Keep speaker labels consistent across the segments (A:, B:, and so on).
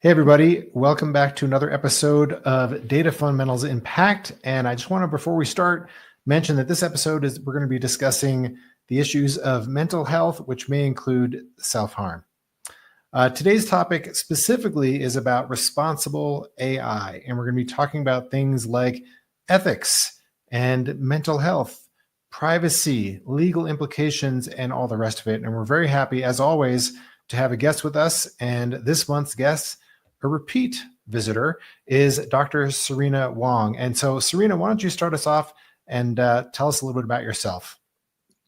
A: Hey, everybody. Welcome back to another episode of Data Fundamentals Unpacked. And I just want to, before we start, mention that this episode we're going to be discussing the issues of mental health, which may include self-harm. Today's topic specifically is about responsible AI. And we're going to be talking about things like ethics and mental health, privacy, legal implications, and all the rest of it. And we're very happy, as always, to have a guest with us. And this month's guest, a repeat visitor, is Dr. Serena Huang. And so, Serena, why don't you start us off and tell us a little bit about yourself?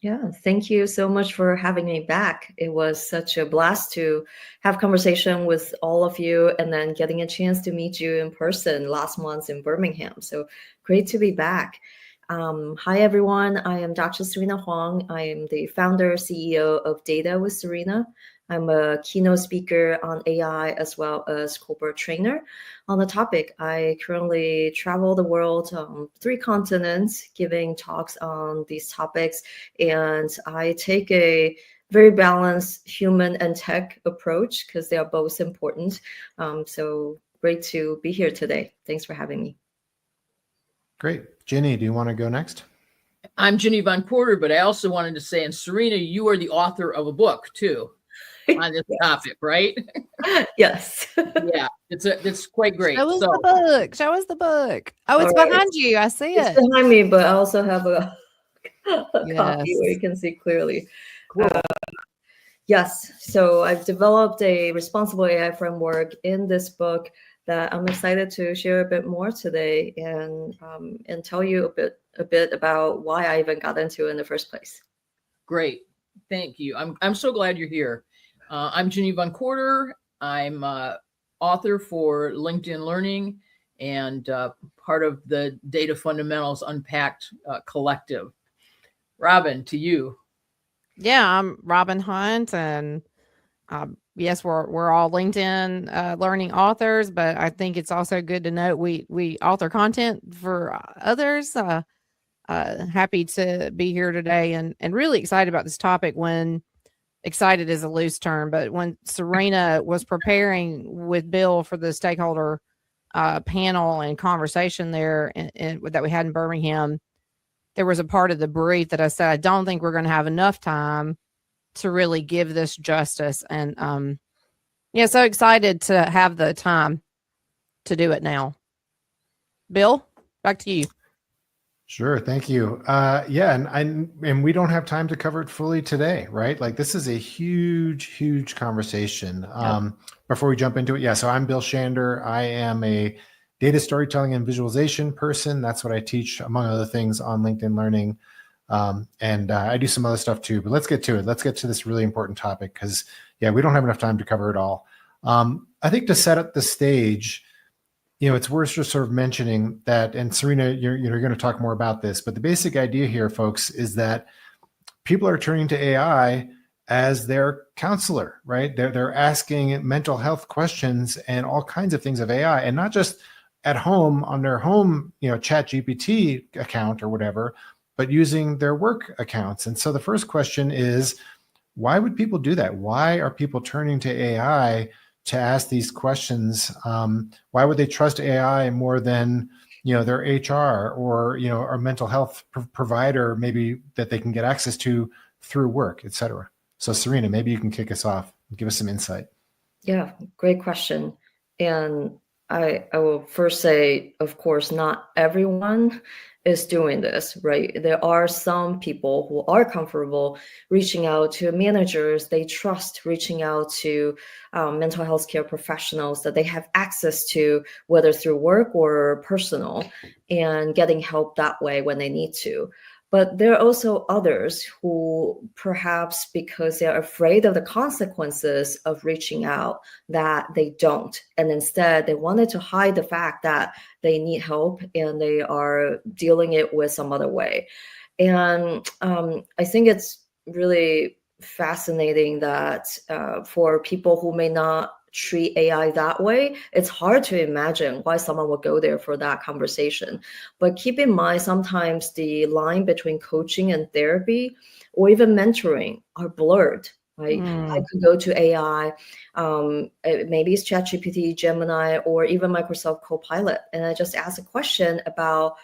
B: Yeah, thank you so much for having me back. It was such a blast to have conversation with all of you and then getting a chance to meet you in person last month in Birmingham. So great to be back. Hi, everyone. I am Dr. Serena Huang. I am the founder, CEO of Data with Serena. I'm a keynote speaker on AI as well as corporate trainer. On the topic, I currently travel the world, 3 continents, giving talks on these topics. And I take a very balanced human and tech approach because they are both important. So great to be here today. Thanks for having me.
A: Great. Ginny, do you want to go next?
C: I'm Ginny Von Porter, but I also wanted to say, and Serena, you are the author of a book too on this topic, right?
B: Yes.
C: Yeah, it's quite great.
D: Show us the book. Show us the book. Oh, it's behind you. I see it.
B: It's behind me, but I also have a copy where you can see clearly.
C: Cool.
B: Yes. So I've developed a responsible AI framework in this book that I'm excited to share a bit more today and tell you a bit about why I even got into it in the first place.
C: Great. Thank you. I'm so glad you're here. I'm Ginny Von Porter. I'm author for LinkedIn Learning and part of the Data Fundamentals Unpacked collective. Robin, to you.
D: Yeah, I'm Robin Hunt, and yes, we're all LinkedIn learning authors, but I think it's also good to note we author content for others. Happy to be here today and really excited about this topic. When excited is a loose term, but when Serena was preparing with Bill for the stakeholder panel and conversation there and that we had in Birmingham, there was a part of the brief that I said, I don't think we're going to have enough time to really give this justice. And yeah, so excited to have the time to do it now. Bill, back to you.
A: Sure. Thank you. Yeah. And we don't have time to cover it fully today, right? Like this is a huge conversation. Before we jump into it. Yeah. So I'm Bill Shander. I am a data storytelling and visualization person. That's what I teach, among other things, on LinkedIn Learning. And I do some other stuff too, but let's get to it. Let's get to this really important topic because, yeah, we don't have enough time to cover it all. I think to set up the stage, it's worth just sort of mentioning that, and Serena, you're going to talk more about this, but the basic idea here, folks, is that people are turning to AI as their counselor, right? They're asking mental health questions and all kinds of things of AI, and not just at home on their home, Chat GPT account or whatever, but using their work accounts. And so the first question is, why would people do that? Why are people turning to AI to ask these questions? Why would they trust AI more than their HR or a mental health provider maybe that they can get access to through work, et cetera? So Serena, maybe you can kick us off and give us some insight.
B: Yeah, great question. And I will first say, of course, not everyone is doing this, right? There are some people who are comfortable reaching out to managers they trust, reaching out to mental health care professionals that they have access to, whether through work or personal, and getting help that way when they need to. But there are also others who perhaps because they're afraid of the consequences of reaching out that they don't. And instead, they wanted to hide the fact that they need help and they are dealing it with some other way. And I think it's really fascinating that for people who may not treat AI that way, it's hard to imagine why someone would go there for that conversation. But keep in mind, sometimes the line between coaching and therapy or even mentoring are blurred right? I
D: Mm.
B: could go to AI, maybe it's ChatGPT, Gemini, or even Microsoft Copilot, and I just ask a question about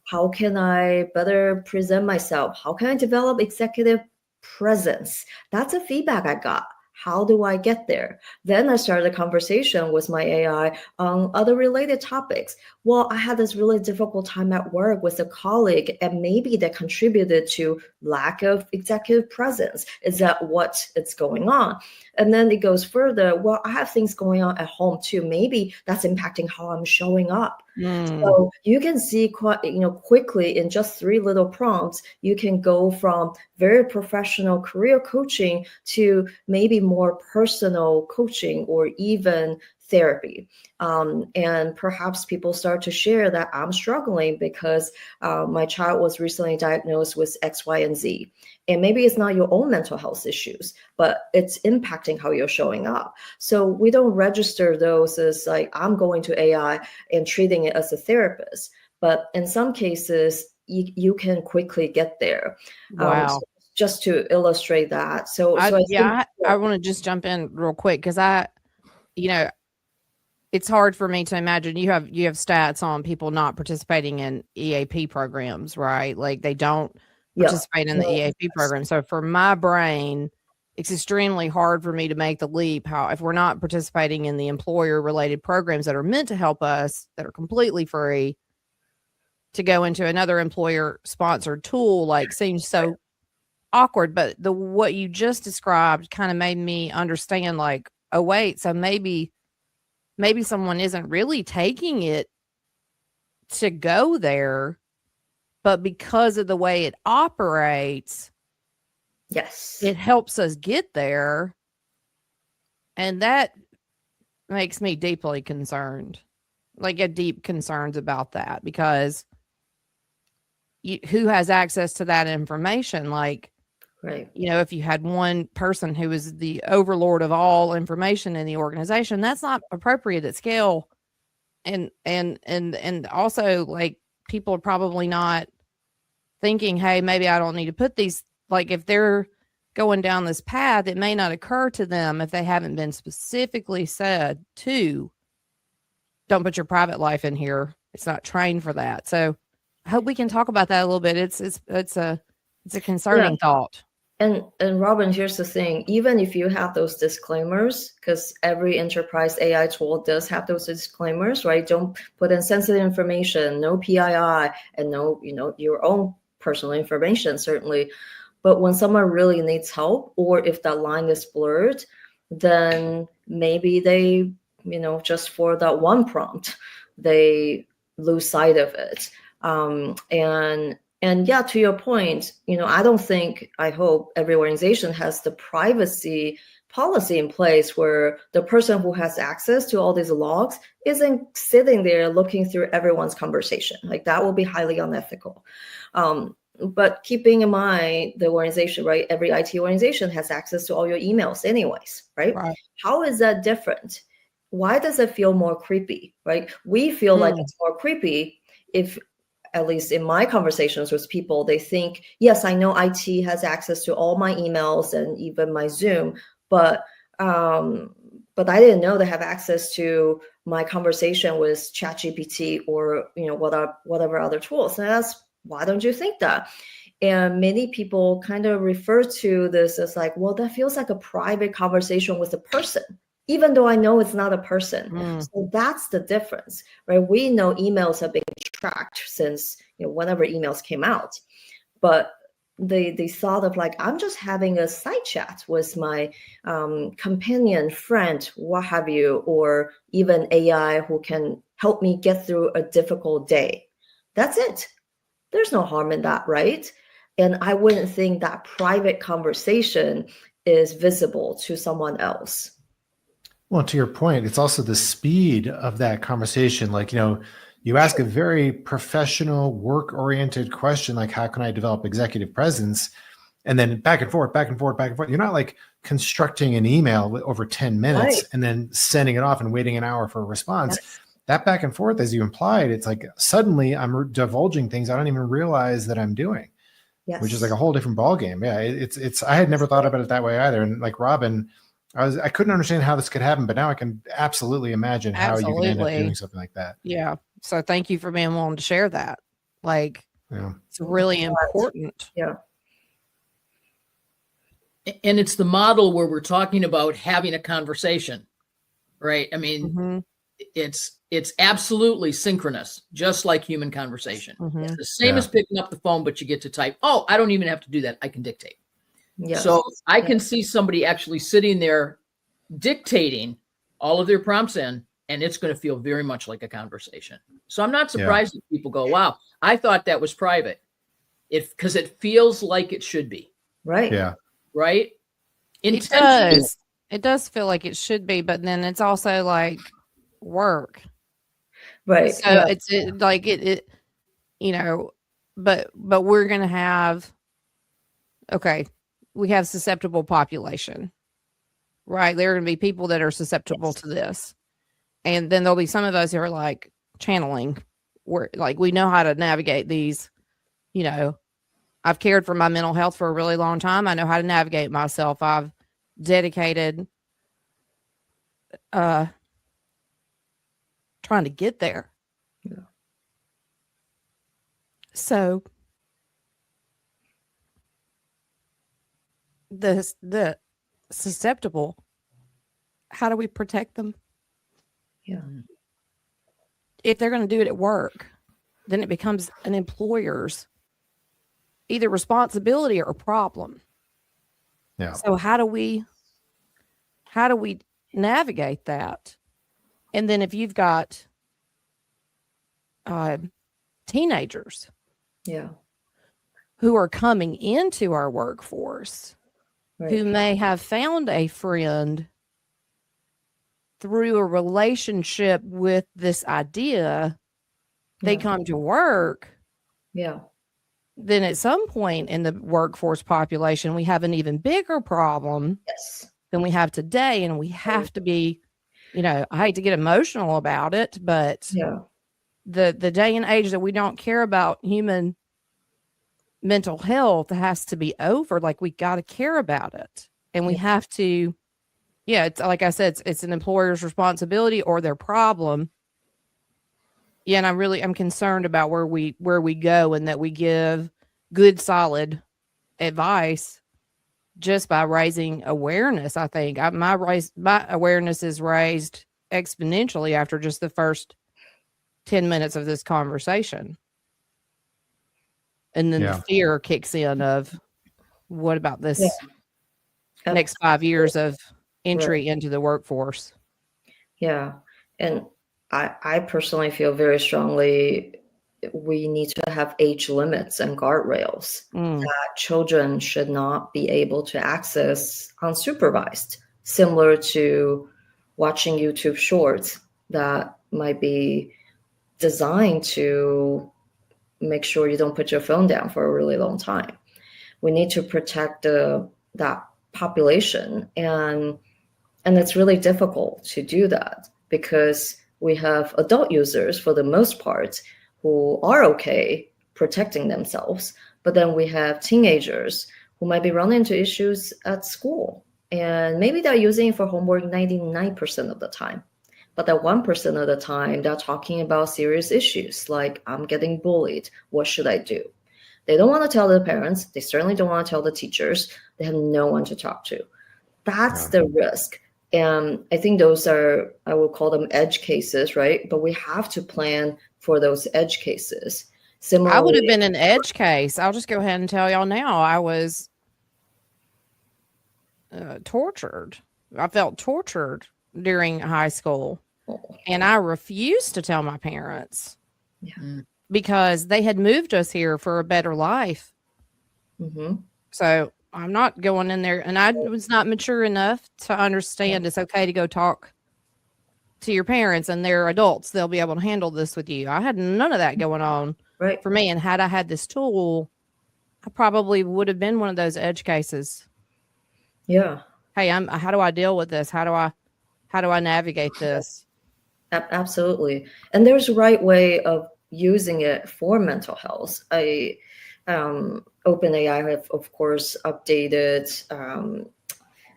B: how can I better present myself? How can I develop executive presence? That's a feedback I got. How do I get there? Then I started a conversation with my AI on other related topics. Well, I had this really difficult time at work with a colleague, and maybe that contributed to lack of executive presence. Is that what is going on? And then it goes further. Well, I have things going on at home too. Maybe that's impacting how I'm showing up.
D: Mm.
B: So you can see quite, quickly in just 3 little prompts, you can go from very professional career coaching to maybe more personal coaching or even therapy. And perhaps people start to share that I'm struggling because my child was recently diagnosed with X, Y, and Z. And maybe it's not your own mental health issues, but it's impacting how you're showing up. So we don't register those as like, I'm going to AI and treating it as a therapist. But in some cases, you can quickly get there.
D: Wow.
B: So just to illustrate that. So I think,
D: I want to just jump in real quick because you know, it's hard for me to imagine you have stats on people not participating in EAP programs, right? Like they don't
B: yeah,
D: participate in the
B: no,
D: EAP program. So for my brain, it's extremely hard for me to make the leap. How if we're not participating in the employer related programs that are meant to help us, that are completely free, to go into another employer sponsored tool, like seems so awkward. But what you just described kind of made me understand, like, oh wait, so maybe someone isn't really taking it to go there, but because of the way it operates,
B: yes,
D: it helps us get there. And that makes me deeply concerned. Like, get deep concerns about that because who has access to that information? Like,
B: right.
D: if you had one person who is the overlord of all information in the organization, that's not appropriate at scale. And also, like, people are probably not thinking, hey, maybe I don't need to put these, like, if they're going down this path, it may not occur to them if they haven't been specifically said to don't put your private life in here. It's not trained for that. So I hope we can talk about that a little bit. It's a concerning thought.
B: And Robin, here's the thing, even if you have those disclaimers, because every enterprise AI tool does have those disclaimers, right? Don't put in sensitive information, no PII, and no, your own personal information, certainly. But when someone really needs help, or if that line is blurred, then maybe they, just for that one prompt, they lose sight of it. And yeah, to your point, I hope every organization has the privacy policy in place where the person who has access to all these logs isn't sitting there looking through everyone's conversation. Like, that will be highly unethical. But keeping in mind the organization, right? Every IT organization has access to all your emails anyways, right?
D: Right.
B: How is that different? Why does it feel more creepy, right? We feel like it's more creepy if, at least in my conversations with people, they think, yes, I know IT has access to all my emails and even my Zoom, but I didn't know they have access to my conversation with ChatGPT or whatever other tools. And that's, why don't you think that? And many people kind of refer to this as like, well, that feels like a private conversation with a person, even though I know it's not a person. So that's the difference, right? We know emails have been tracked since whenever emails came out, but the thought of like, I'm just having a side chat with my companion, friend, what have you, or even AI who can help me get through a difficult day. That's it. There's no harm in that, right? And I wouldn't think that private conversation is visible to someone else.
A: Well, to your point, it's also the speed of that conversation. Like, you ask a very professional, work-oriented question, like, how can I develop executive presence? And then back and forth, back and forth, back and forth. You're not like constructing an email with over 10 minutes and then sending it off and waiting an hour for a response.
B: Yes.
A: That back and forth, as you implied, it's like suddenly I'm divulging things I don't even realize that I'm doing.
B: Yes.
A: which is like a whole different ballgame. Yeah, it's. I had never thought about it that way either. And like Robin, I couldn't understand how this could happen, but now I can absolutely imagine how you can end up
D: Absolutely.
A: doing something like that.
D: Yeah. So thank you for being willing to share that. Like,
A: Yeah.
D: it's really important.
B: Yeah.
C: And it's the model where we're talking about having a conversation, right? I mean,
D: Mhm.
C: it's absolutely synchronous, just like human conversation.
D: Mhm.
C: It's the same
A: Yeah.
C: as picking up the phone, but you get to type. Oh, I don't even have to do that. I can dictate.
B: Yes.
C: So I
B: Yeah.
C: can see somebody actually sitting there dictating all of their prompts in, and it's going to feel very much like a conversation. So I'm not surprised that people go, wow, I thought that was private. Because it feels like it should be,
B: Right.
A: Yeah.
C: right?
D: It
C: Intentionally,
D: does. It does feel like it should be, but then it's also like work.
B: Right.
D: So
B: Yeah.
D: it's like it, you know, but we're gonna have, okay, we have susceptible population, right? There are gonna be people that are susceptible
B: Yes.
D: to this, and then there'll be some of us who are like channeling, where like we know how to navigate these. You know, I've cared for my mental health for a really long time. I know how to navigate myself. I've dedicated trying to get there.
B: Yeah.
D: So the susceptible, how do we protect them?
B: Yeah.
D: If they're going to do it at work, then it becomes an employer's either responsibility or problem.
A: Yeah.
D: So how do we navigate that? And then if you've got teenagers
B: Yeah.
D: who are coming into our workforce,
B: Right.
D: who may have found a friend through a relationship with this idea, they
B: Yeah.
D: come to work,
B: Yeah.
D: then at some point in the workforce population, we have an even bigger problem
B: Yes.
D: than we have today. And we have to be, I hate to get emotional about it, but
B: Yeah.
D: the day and age that we don't care about human mental health has to be over. Like, we got to care about it. And we
B: Yeah.
D: have to, it's like I said, it's an employer's responsibility or their problem. Yeah, and I'm concerned about where we go, and that we give good, solid advice just by raising awareness. I think my awareness is raised exponentially after just the first 10 minutes of this conversation. And then
A: Yeah.
D: the fear kicks in of, what about this
B: Yeah.
D: next 5 years of entry into the workforce?
B: Yeah. And I personally feel very strongly we need to have age limits and guardrails that children should not be able to access unsupervised, similar to watching YouTube shorts that might be designed to make sure you don't put your phone down for a really long time. We need to protect that population, and it's really difficult to do that because we have adult users for the most part who are okay protecting themselves, but then we have teenagers who might be running into issues at school, and maybe they're using it for homework 99% of the time, but that 1% of the time they're talking about serious issues like, I'm getting bullied, what should I do? They don't want to tell the parents, they certainly don't want to tell the teachers, they have no one to talk to. That's the risk. And I think those are, I would call them edge cases, right? But we have to plan for those edge cases. Similarly,
D: I would have been an edge case. I'll just go ahead and tell y'all now. I was tortured. I felt tortured during high school. And I refused to tell my parents because they had moved us here for a better life.
B: Mm-hmm.
D: So I'm not going in there, and I was not mature enough to understand it's okay to go talk to your parents, and they're adults. They'll be able to handle this with you. I had none of that going on for me. And had I had this tool, I probably would have been one of those edge cases.
B: Yeah.
D: Hey, how do I deal with this? How do I navigate this?
B: Absolutely. And there's a right way of using it for mental health. OpenAI have, of course, updated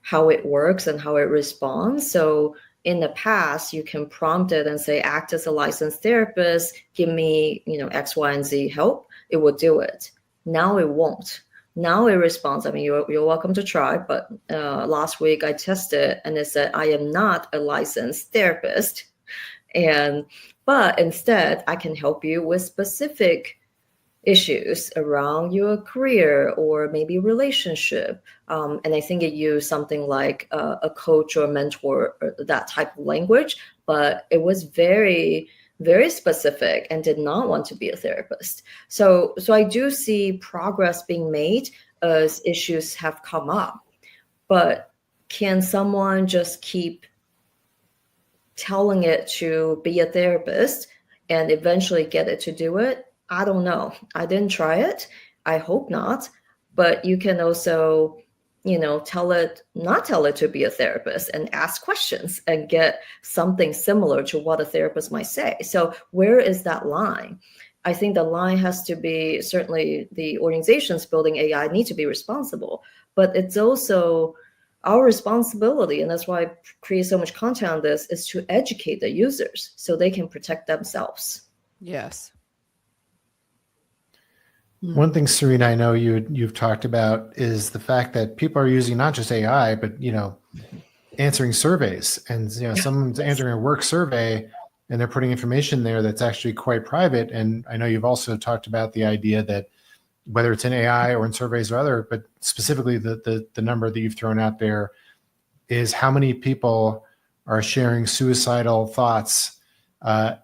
B: how it works and how it responds. So in the past, you can prompt it and say, act as a licensed therapist, give me, X, Y, and Z help. It will do it. Now it won't. Now it responds. I mean, you're welcome to try, but last week I tested and it said, I am not a licensed therapist. But instead, I can help you with specific issues around your career or maybe relationship. And I think it used something like a coach or mentor, or that type of language, but it was very, very specific and did not want to be a therapist. So I do see progress being made as issues have come up. But can someone just keep telling it to be a therapist and eventually get it to do it? I don't know. I didn't try it. I hope not. But you can also, not tell it to be a therapist and ask questions and get something similar to what a therapist might say. So where is that line? I think the line has to be, certainly the organizations building AI need to be responsible, but it's also our responsibility, and that's why I create so much content on this, is to educate the users so they can protect themselves.
D: Yes.
A: One thing, Serena, I know you've talked about is the fact that people are using not just AI, but answering surveys, and someone's answering a work survey, and they're putting information there that's actually quite private. And I know you've also talked about the idea that whether it's in AI or in surveys or other, but specifically the number that you've thrown out there is how many people are sharing suicidal thoughts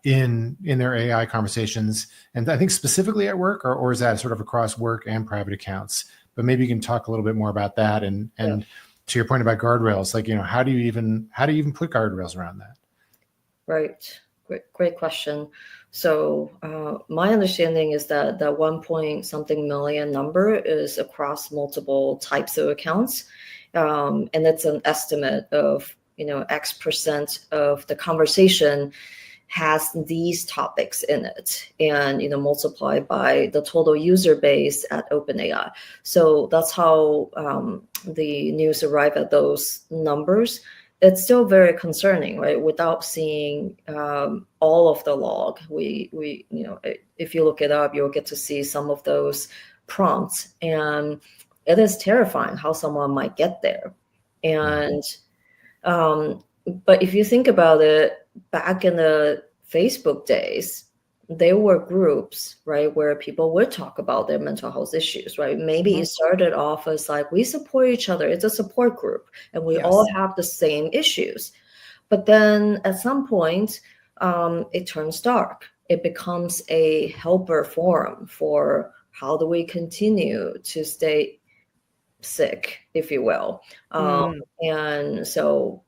A: in their AI conversations. And I think specifically at work, or is that sort of across work and private accounts? But maybe you can talk a little bit more about that. And to your point about guardrails, like, how do you even put guardrails around that?
B: Right. Great question. So my understanding is that the 1 million number is across multiple types of accounts. And it's an estimate of, X% of the conversation has these topics in it, and multiplied by the total user base at OpenAI. So that's how the news arrived at those numbers. It's still very concerning, right? Without seeing all of the log, we if you look it up, you'll get to see some of those prompts, and it is terrifying how someone might get there. And but if you think about it, back in the Facebook days, there were groups, right, where people would talk about their mental health issues, right? Maybe it started off as like, we support each other. It's a support group, and we all have the same issues. But then at some point, it turns dark. It becomes a helper forum for how do we continue to stay sick, if you will. And so,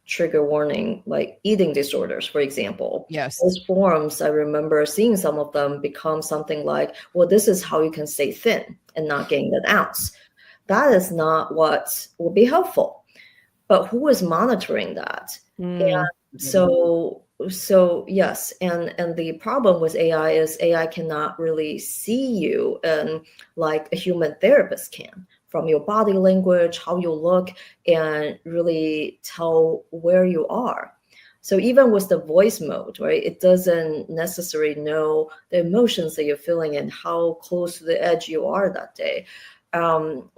B: trigger warning, like eating disorders, for example.
D: Yes.
B: Those forums, I remember seeing some of them become something like, well, this is how you can stay thin and not gain an ounce. That is not what will be helpful. But who is monitoring that? And so yes, and the problem with AI is AI cannot really see you and like a human therapist can, from your body language, how you look, and really tell where you are. So even with the voice mode, right, it doesn't necessarily know the emotions that you're feeling and how close to the edge you are that day.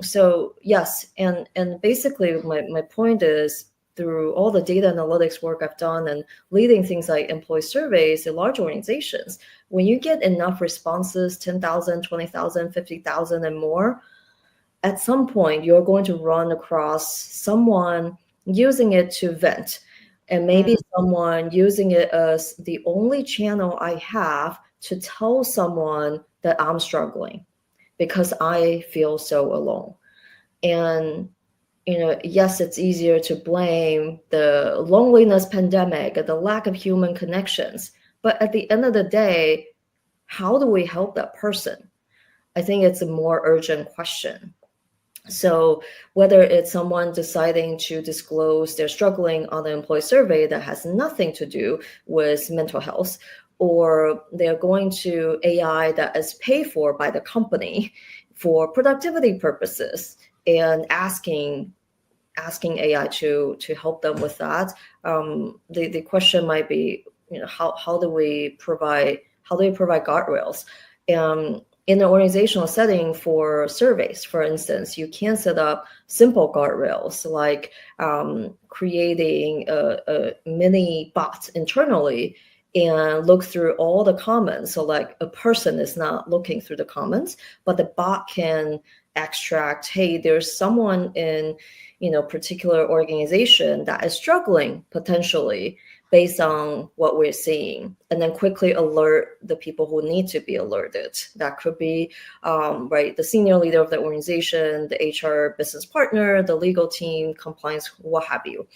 B: So yes, and basically my point is, through all the data analytics work I've done and leading things like employee surveys in large organizations, when you get enough responses, 10,000, 20,000, 50,000 and more, at some point you're going to run across someone using it to vent, and maybe someone using it as the only channel I have to tell someone that I'm struggling because I feel so alone. And yes, it's easier to blame the loneliness pandemic and the lack of human connections. But at the end of the day, how do we help that person? I think it's a more urgent question. So whether it's someone deciding to disclose they're struggling on the employee survey that has nothing to do with mental health, or they're going to AI that is paid for by the company for productivity purposes and asking AI to help them with that. The question might be, how do we provide guardrails? In an organizational setting for surveys, for instance, you can set up simple guardrails like creating a mini bot internally and look through all the comments. So like a person is not looking through the comments, but the bot can extract, hey, there's someone in particular organization that is struggling potentially based on what we're seeing, and then quickly alert the people who need to be alerted. That could be right, the senior leader of the organization, the HR business partner, the legal team, compliance, what have you,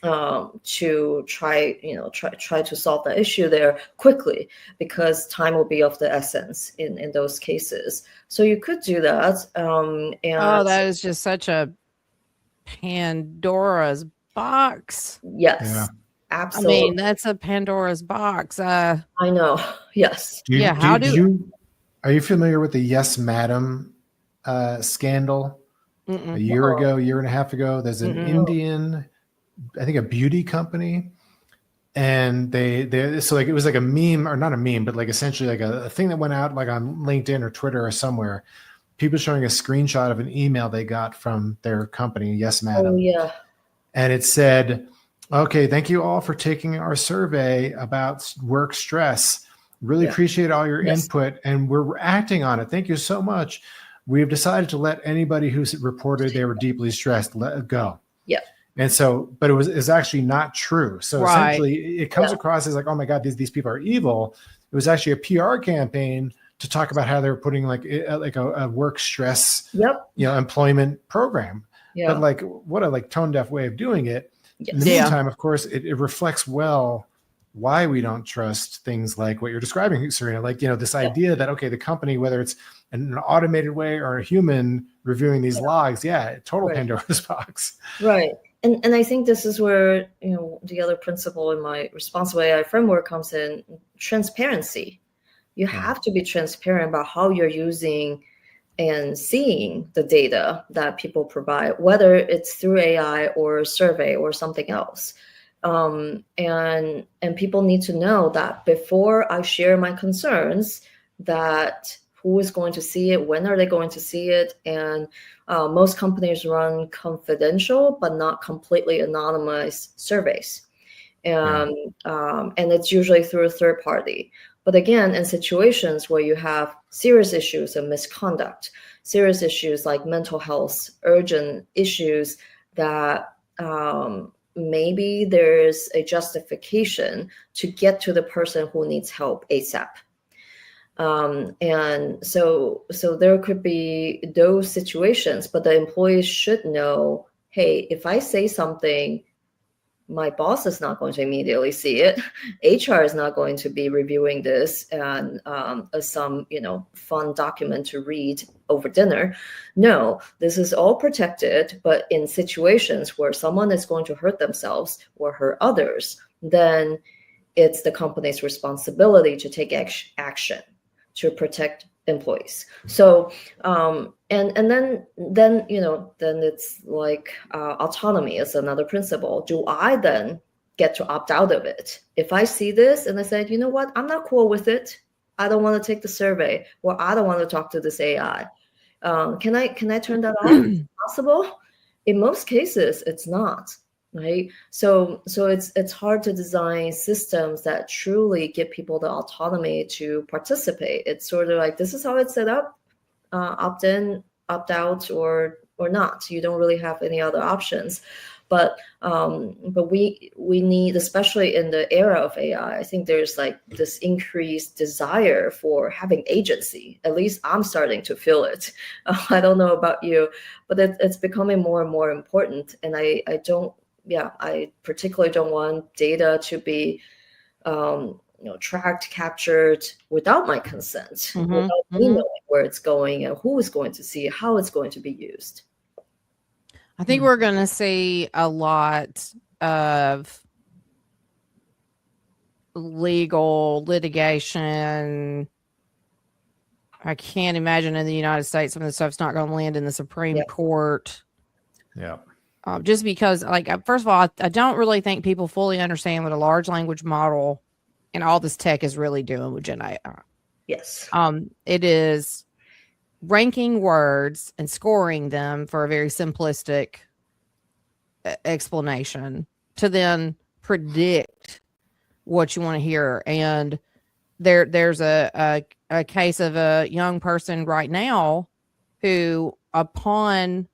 B: to try to solve the issue there quickly, because time will be of the essence in those cases. So you could do that. And
D: that is just such a Pandora's box.
B: yes,
A: Yeah.
B: absolutely.
D: I mean, that's a Pandora's box.
B: I know. Yes.
A: Are you familiar with the Yes Madam scandal? A year ago, year and a half ago, there's an Indian, I think a beauty company, and so like it was like a meme, or not a meme, but like essentially like a thing that went out like on LinkedIn or Twitter or somewhere. People showing a screenshot of an email they got from their company, Yes Madam.
B: Oh yeah.
A: And it said, okay, thank you all for taking our survey about work stress. Really appreciate all your input, and we're acting on it. Thank you so much. We have decided to let anybody who's reported they were deeply stressed let it go.
B: Yeah.
A: And so, but it's actually not true. So essentially it comes across as like, oh my God, these people are evil. It was actually a PR campaign to talk about how they were putting like a work stress, employment program. Yeah. But like, what a like tone deaf way of doing it. Yes. In the meantime, of course, it reflects well why we don't trust things like what you're describing, Serena. Like, this idea that, okay, the company, whether it's in an automated way or a human reviewing these logs, total Pandora's box.
B: Right. And I think this is where, the other principle in my responsible AI framework comes in: transparency. You have to be transparent about how you're using and seeing the data that people provide, whether it's through AI or survey or something else. And people need to know that before I share my concerns, that who is going to see it, when are they going to see it, and most companies run confidential but not completely anonymized surveys, and it's usually through a third party. But again, in situations where you have serious issues of misconduct, serious issues like mental health, urgent issues that maybe there's a justification to get to the person who needs help ASAP. And so there could be those situations, but the employees should know, hey, if I say something, my boss is not going to immediately see it. HR is not going to be reviewing this and as some fun document to read over dinner. No, this is all protected. But in situations where someone is going to hurt themselves or hurt others, then it's the company's responsibility to take action to protect employees. So and then it's like autonomy is another principle. Do I then get to opt out of it? If I see this and I said, you know what, I'm not cool with it, I don't want to take the survey, or I don't want to talk to this AI, can I turn that off? Is it possible? In most cases, it's not. Right. So it's hard to design systems that truly give people the autonomy to participate. It's sort of like, this is how it's set up, opt in, opt out, or not. You don't really have any other options. But we need, especially in the era of AI, I think there's like this increased desire for having agency. At least I'm starting to feel it. I don't know about you, but it's becoming more and more important. And I particularly don't want data to be tracked, captured without my consent, without me knowing where it's going and who is going to see it, how it's going to be used.
D: I think we're going to see a lot of legal litigation. I can't imagine in the United States some of the stuff's not going to land in the Supreme Court.
A: Yeah.
D: Just because, like, first of all, I don't really think people fully understand what a large language model and all this tech is really doing with Gen AI.
B: Yes.
D: It is ranking words and scoring them for a very simplistic explanation to then predict what you want to hear. And there's a case of a young person right now who, upon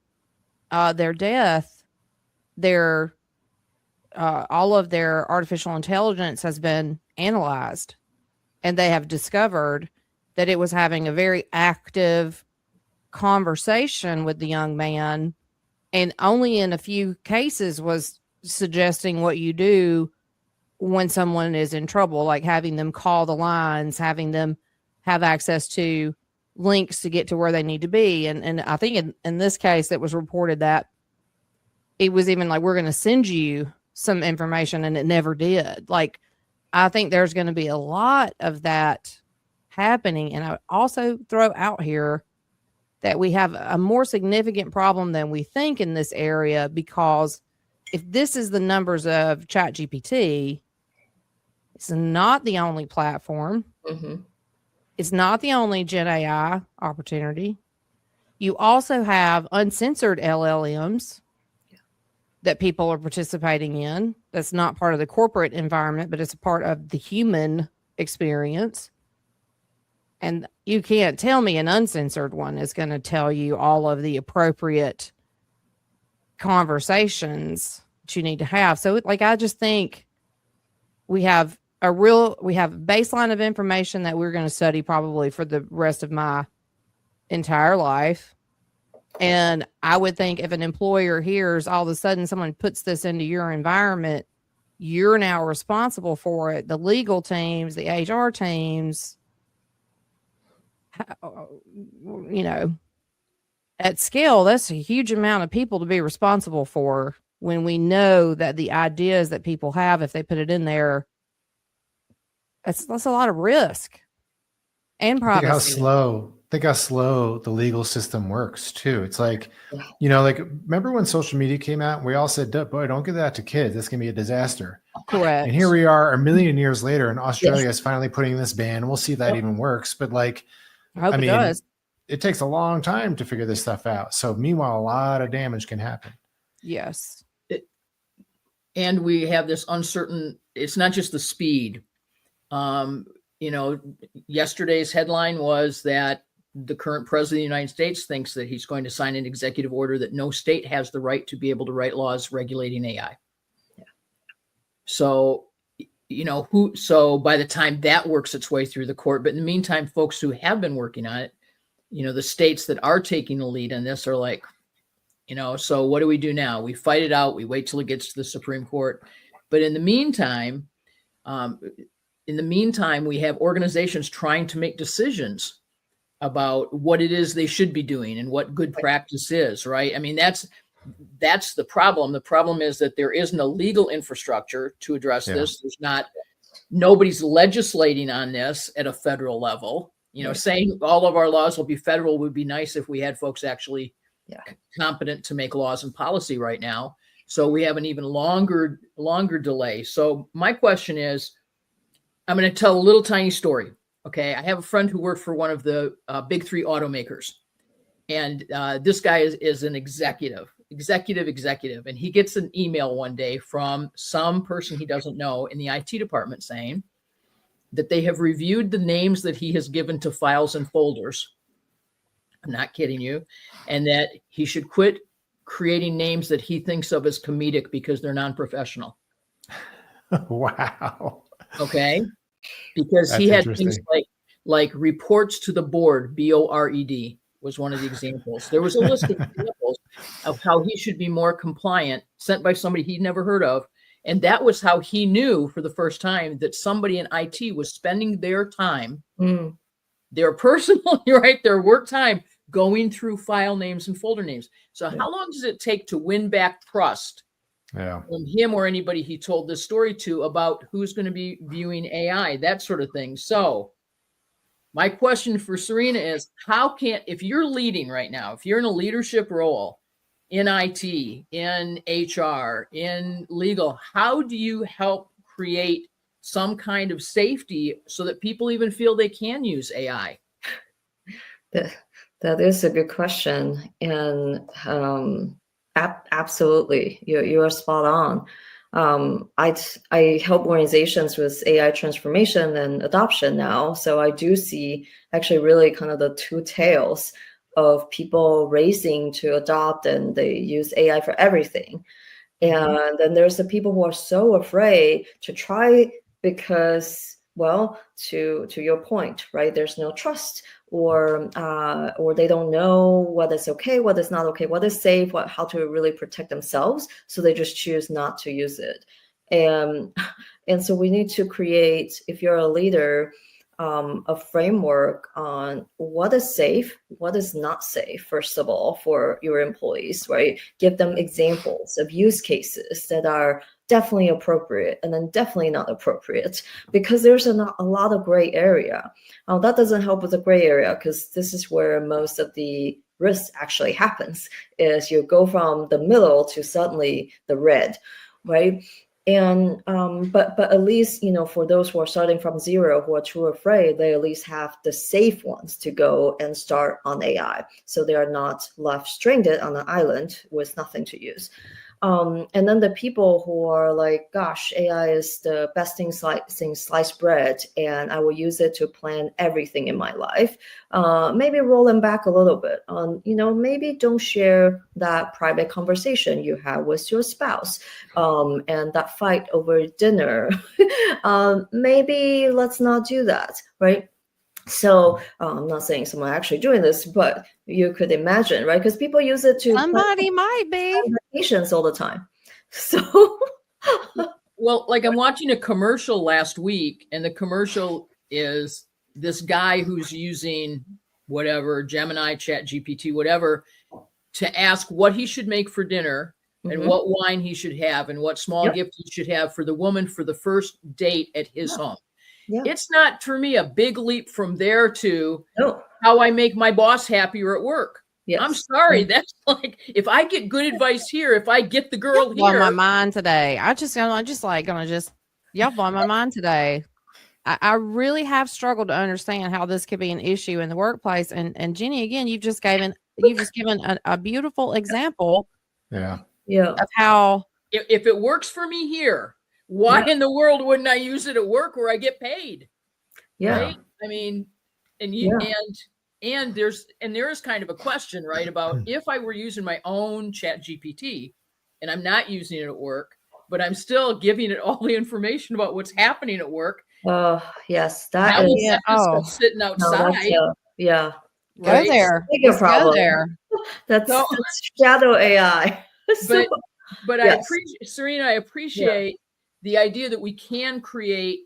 D: their death, their all of their artificial intelligence has been analyzed, and they have discovered that it was having a very active conversation with the young man, and only in a few cases was suggesting what you do when someone is in trouble, like having them call the lines, having them have access to links to get to where they need to be. And I think in this case, it was reported that it was even like, we're going to send you some information, and it never did. Like, I think there's going to be a lot of that happening. And I would also throw out here that we have a more significant problem than we think in this area, because if this is the numbers of ChatGPT, it's not the only platform.
B: Mm-hmm.
D: It's not the only Gen AI opportunity. You also have uncensored LLMs that people are participating in. That's not part of the corporate environment, but it's a part of the human experience. And you can't tell me an uncensored one is going to tell you all of the appropriate conversations that you need to have. So, like, I just think we have a baseline of information that we're going to study probably for the rest of my entire life. And I would think if an employer hears all of a sudden someone puts this into your environment, you're now responsible for it. The legal teams, the HR teams, you know, at scale, that's a huge amount of people to be responsible for, when we know that the ideas that people have, if they put it in there, that's a lot of risk and privacy.
A: Think how slow the legal system works too. It's like, you know, like, remember when social media came out and we all said, boy, don't give that to kids. That's going to be a disaster.
D: Correct.
A: And here we are a million years later, and Australia is finally putting this ban. We'll see if that even works. But like,
D: I hope it
A: mean,
D: does.
A: it takes a long time to figure this stuff out. So meanwhile, a lot of damage can happen.
D: Yes.
C: And we have this uncertain, it's not just the speed. You know, yesterday's headline was that the current president of the United States thinks that he's going to sign an executive order that no state has the right to be able to write laws regulating AI.
B: Yeah.
C: So, you know, so by the time that works its way through the court, but in the meantime, folks who have been working on it, you know, the states that are taking the lead on this are like, you know, so what do we do now? We fight it out. We wait till it gets to the Supreme Court. But in the meantime, we have organizations trying to make decisions about what it is they should be doing and what good practice is, right? I mean, that's the problem. The problem is that there isn't a legal infrastructure to address this. Nobody's legislating on this at a federal level. You know, saying all of our laws will be federal would be nice if we had folks actually competent to make laws and policy right now. So we have an even longer delay. So my question is, I'm going to tell a little tiny story. Okay. I have a friend who worked for one of the big three automakers. And this guy is an executive. And he gets an email one day from some person he doesn't know in the IT department saying that they have reviewed the names that he has given to files and folders. I'm not kidding you. And that he should quit creating names that he thinks of as comedic because they're non-professional.
A: Wow.
C: Okay. Because he had things like reports to the board, BORED was one of the examples. There was a list of examples of how he should be more compliant, sent by somebody he'd never heard of. And that was how he knew for the first time that somebody in IT was spending their time, their personal, right, their work time, going through file names and folder names. So how long does it take to win back trust
A: Yeah.
C: from him or anybody he told this story to about who's going to be viewing AI, that sort of thing. So my question for Serena is, if you're leading right now, if you're in a leadership role in IT, in HR, in legal, how do you help create some kind of safety so that people even feel they can use AI?
B: That is a good question, and absolutely, you are spot on. I help organizations with AI transformation and adoption now, so I do see actually really kind of the two tails of people racing to adopt, and they use AI for everything. And then there's the people who are so afraid to try because, well, to your point, right? There's no trust, or they don't know what is okay, what is not okay, what is safe, how to really protect themselves. So they just choose not to use it. And so we need to create, if you're a leader, a framework on what is safe, what is not safe, first of all, for your employees, right? Give them examples of use cases that are definitely appropriate and then definitely not appropriate, because there's a lot of gray area. That doesn't help with the gray area, because this is where most of the risk actually happens, is you go from the middle to suddenly the red, right? And but at least, for those who are starting from zero, who are too afraid, they at least have the safe ones to go and start on AI, so they are not left stranded on an island with nothing to use. And then the people who are like, gosh, AI is the best thing since sliced bread, and I will use it to plan everything in my life. Maybe roll them back a little bit on, maybe don't share that private conversation you have with your spouse, and that fight over dinner. Maybe let's not do that, right? So I'm not saying someone actually doing this, but you could imagine, right? Because people use it to
D: Somebody might be.
B: vacations all the time. So
C: Well, like I'm watching a commercial last week, and the commercial is this guy who's using whatever, Gemini, Chat GPT, whatever, to ask what he should make for dinner and what wine he should have and what small gift he should have for the woman for the first date at his home.
B: Yeah.
C: It's not, for me, a big leap from there to
B: No.
C: how I make my boss happier at work.
B: Yes.
C: I'm sorry. That's like, if I get good advice here, if I get the girl
D: Y'all blow
C: here.
D: my mind today. Y'all blow my mind today. I really have struggled to understand how this could be an issue in the workplace. And Jenny, again, you've just given a beautiful example
A: Yeah.
D: of how
C: If it works for me here, why in the world wouldn't I use it at work where I get paid?
B: Yeah.
C: Right? I mean, and there is kind of a question, right, about if I were using my own Chat GPT and I'm not using it at work, but I'm still giving it all the information about what's happening at work.
B: Yes,
C: That is sitting outside.
B: Yeah.
D: Go
C: Right?
D: there.
B: Bigger problem.
D: Go there.
B: That's shadow AI.
C: But
B: yes.
C: I appreciate, Serena, I appreciate the idea that we can create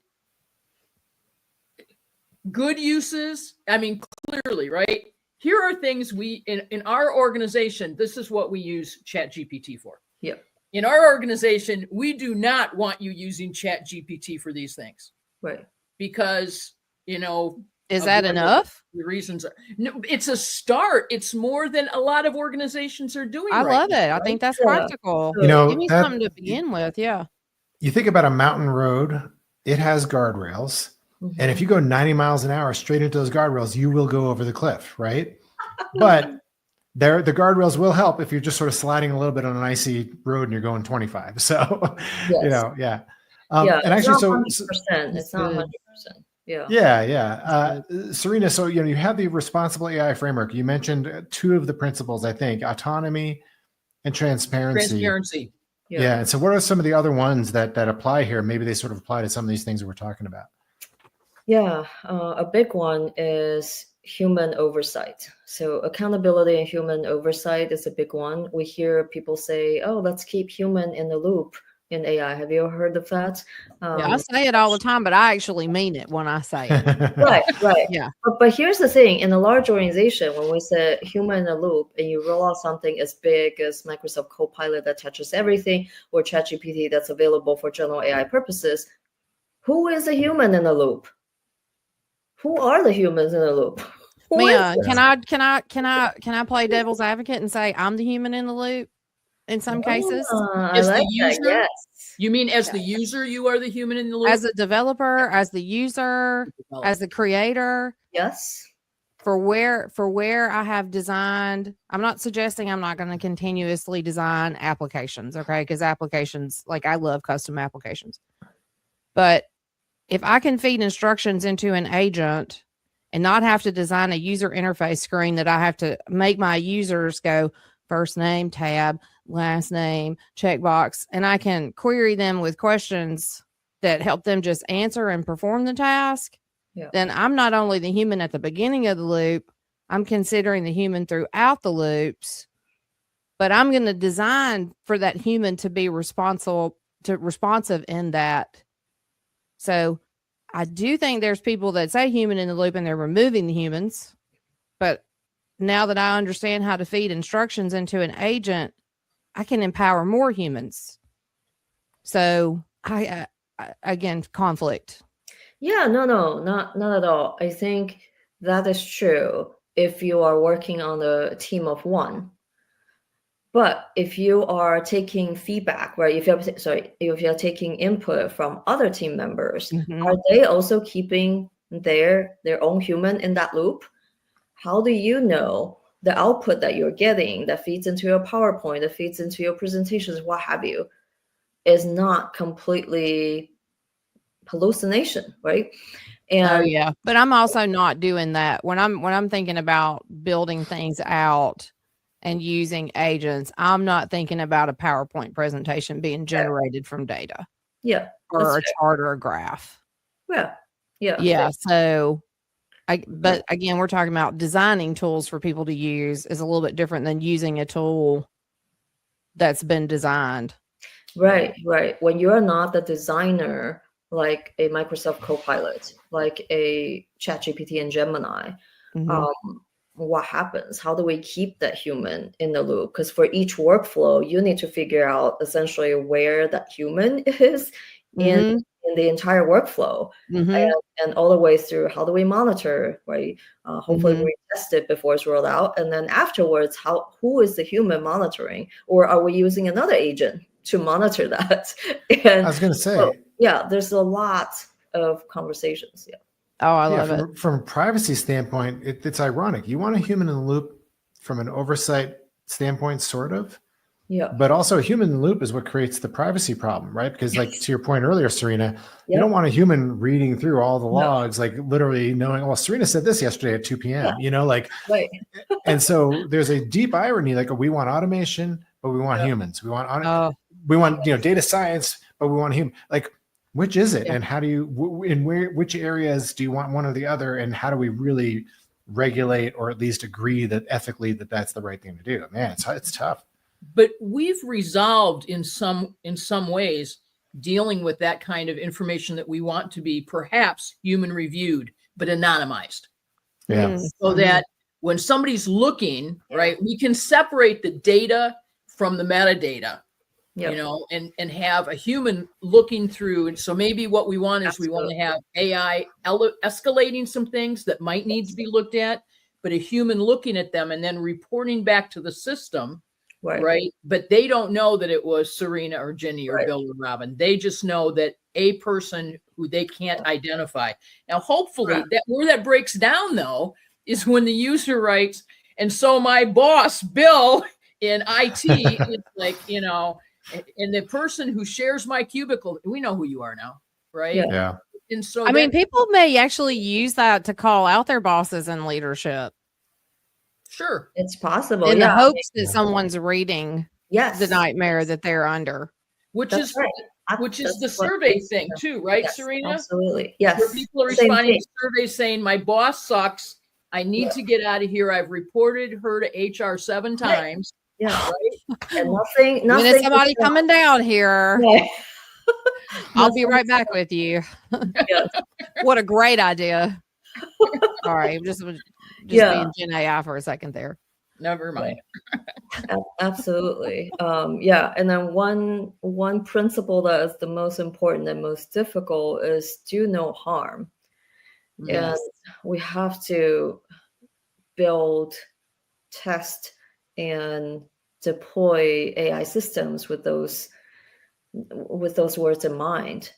C: good uses. I mean, clearly, right? Here are things we, in our organization, this is what we use Chat GPT for.
B: Yep.
C: In our organization, we do not want you using Chat GPT for these things.
B: Right.
C: Because,
D: is that enough?
C: The reasons are, no, it's a start. It's more than a lot of organizations are doing.
D: I love
C: now,
D: it.
C: right?
D: I think that's practical. Give me something to begin with. Yeah.
A: You think about a mountain road, it has guardrails. And if you go 90 miles an hour straight into those guardrails, you will go over the cliff, right? But the guardrails will help if you're just sort of sliding a little bit on an icy road and you're going 25. So,
B: yeah.
A: And actually, so
B: 100%. It's not 100%. Yeah.
A: Yeah. Serena, so, you have the responsible AI framework. You mentioned two of the principles, I think, autonomy and transparency. Yeah. And so what are some of the other ones that apply here? Maybe they sort of apply to some of these things that we're talking about.
B: Yeah. A big one is human oversight. So accountability and human oversight is a big one. We hear people say, oh, let's keep human in the loop in AI. Have you ever heard of that?
D: Yeah, I say it all the time, but I actually mean it when I say it.
B: Right, right.
D: Yeah.
B: But here's the thing: in a large organization, when we say human in the loop, and you roll out something as big as Microsoft Copilot that touches everything, or ChatGPT that's available for general AI purposes, who is the human in the loop? Who are the humans in the loop? Who is
D: Mia,
B: it?
D: can I play devil's advocate and say I'm the human in the loop in some cases?
B: Ah, I
C: As the
B: like that.
C: user?
B: Yes.
C: You mean as the user, you are the human in the loop?
D: As a developer, as the user, as the creator,
B: Yes.
D: for where I have designed, I'm not suggesting I'm not going to continuously design applications, okay? Because applications, like I love custom applications. But if I can feed instructions into an agent and not have to design a user interface screen that I have to make my users go first name, tab, last name, checkbox, and I can query them with questions that help them just answer and perform the task,
B: Yeah.
D: then I'm not only the human at the beginning of the loop, I'm considering the human throughout the loops, but I'm going to design for that human to be responsive in that. So I do think there's people that say human in the loop and they're removing the humans. But now that I understand how to feed instructions into an agent, I can empower more humans. So I again, conflict.
B: Yeah, no, not at all. I think that is true if you are working on a team of one. But if you are taking feedback, right? If you're taking input from other team members,
D: Mhm.
B: are they also keeping their own human in that loop? How do you know the output that you're getting that feeds into your PowerPoint, that feeds into your presentations, what have you, is not completely hallucination, right?
D: Oh
B: And
D: yeah, but I'm also not doing that when I'm thinking about building things out and using agents. I'm not thinking about a PowerPoint presentation being generated from data
B: yeah, that's
D: or a chart or a graph.
B: fair. Yeah,
D: Yeah, so but again, we're talking about designing tools for people to use is a little bit different than using a tool that's been designed.
B: right. When you're not the designer, like a Microsoft Copilot, like a ChatGPT and Gemini,
D: Mhm.
B: what happens? How do we keep that human in the loop? Because for each workflow, you need to figure out essentially where that human is in
D: Mhm.
B: the entire workflow,
D: Mhm.
B: and all the way through. How do we monitor? Right? Hopefully,
D: Mhm.
B: we test it before it's rolled out, and then afterwards, who is the human monitoring, or are we using another agent to monitor that?
A: I
B: And
A: was going to
B: so,
A: say,
B: yeah, there's a lot of conversations. Yeah.
D: Oh, I
A: yeah,
D: love it.
A: from a privacy standpoint, it's ironic. You want a human in the loop from an oversight standpoint, sort of,
B: Yeah.
A: but also a human in the loop is what creates the privacy problem, right? Because like to your point earlier, Serena, you
B: Yep.
A: don't want a human reading through all the
B: No.
A: logs, like literally knowing, well, Serena said this yesterday at 2 p.m., like,
B: Right.
A: and so there's a deep irony, like we want automation, but we want
B: Yeah.
A: humans. We want
D: Oh,
A: data science, but we want human. Like, which is it,
D: Yeah.
A: and how do you in which areas do you want one or the other, and how do we really regulate or at least agree that ethically that's the right thing to do? Man, it's tough.
C: But we've resolved in some ways dealing with that kind of information that we want to be perhaps human reviewed but anonymized,
A: Yeah.
C: so that when somebody's looking, right, we can separate the data from the metadata,
B: Yep.
C: and have a human looking through. And so maybe what we want is we want to have AI escalating some things that might need to be looked at, but a human looking at them and then reporting back to the system. Right. But they don't know that it was Serena or Jenny or Bill or Robin. They just know that a person who they can't identify. Now, hopefully that where that breaks down though, is when the user writes, and so my boss, Bill in IT, is like, and the person who shares my cubicle, we know who you are now. Right.
A: Yeah.
C: And so
D: I mean, people may actually use that to call out their bosses in leadership.
C: Sure.
B: It's possible.
D: In the
B: Yeah.
D: hopes that someone's reading
B: Yes.
D: the nightmare that they're under.
C: Which
B: That's
C: is
B: right.
C: which is
B: That's
C: the
B: what-
C: survey thing too, right,
B: Yes,
C: Serena?
B: absolutely. Yes.
C: Where people are
B: Same
C: responding
B: thing.
C: to surveys saying, my boss sucks. I need to get out of here. I've reported her to HR 7 times.
B: Yeah.
C: Right?
B: And nothing,
D: When is
B: nothing.
D: somebody coming down here?
B: Right.
D: I'll be
B: Nothing-
D: right back with you.
B: Yes.
D: What a great idea. Sorry, I'm just
B: Yeah.
D: being Gen AI for a second there.
C: Never mind.
B: Absolutely. Yeah. And then one principle that is the most important and most difficult is do no harm.
D: Yes.
B: And we have to build, test, and deploy AI systems with those words in mind.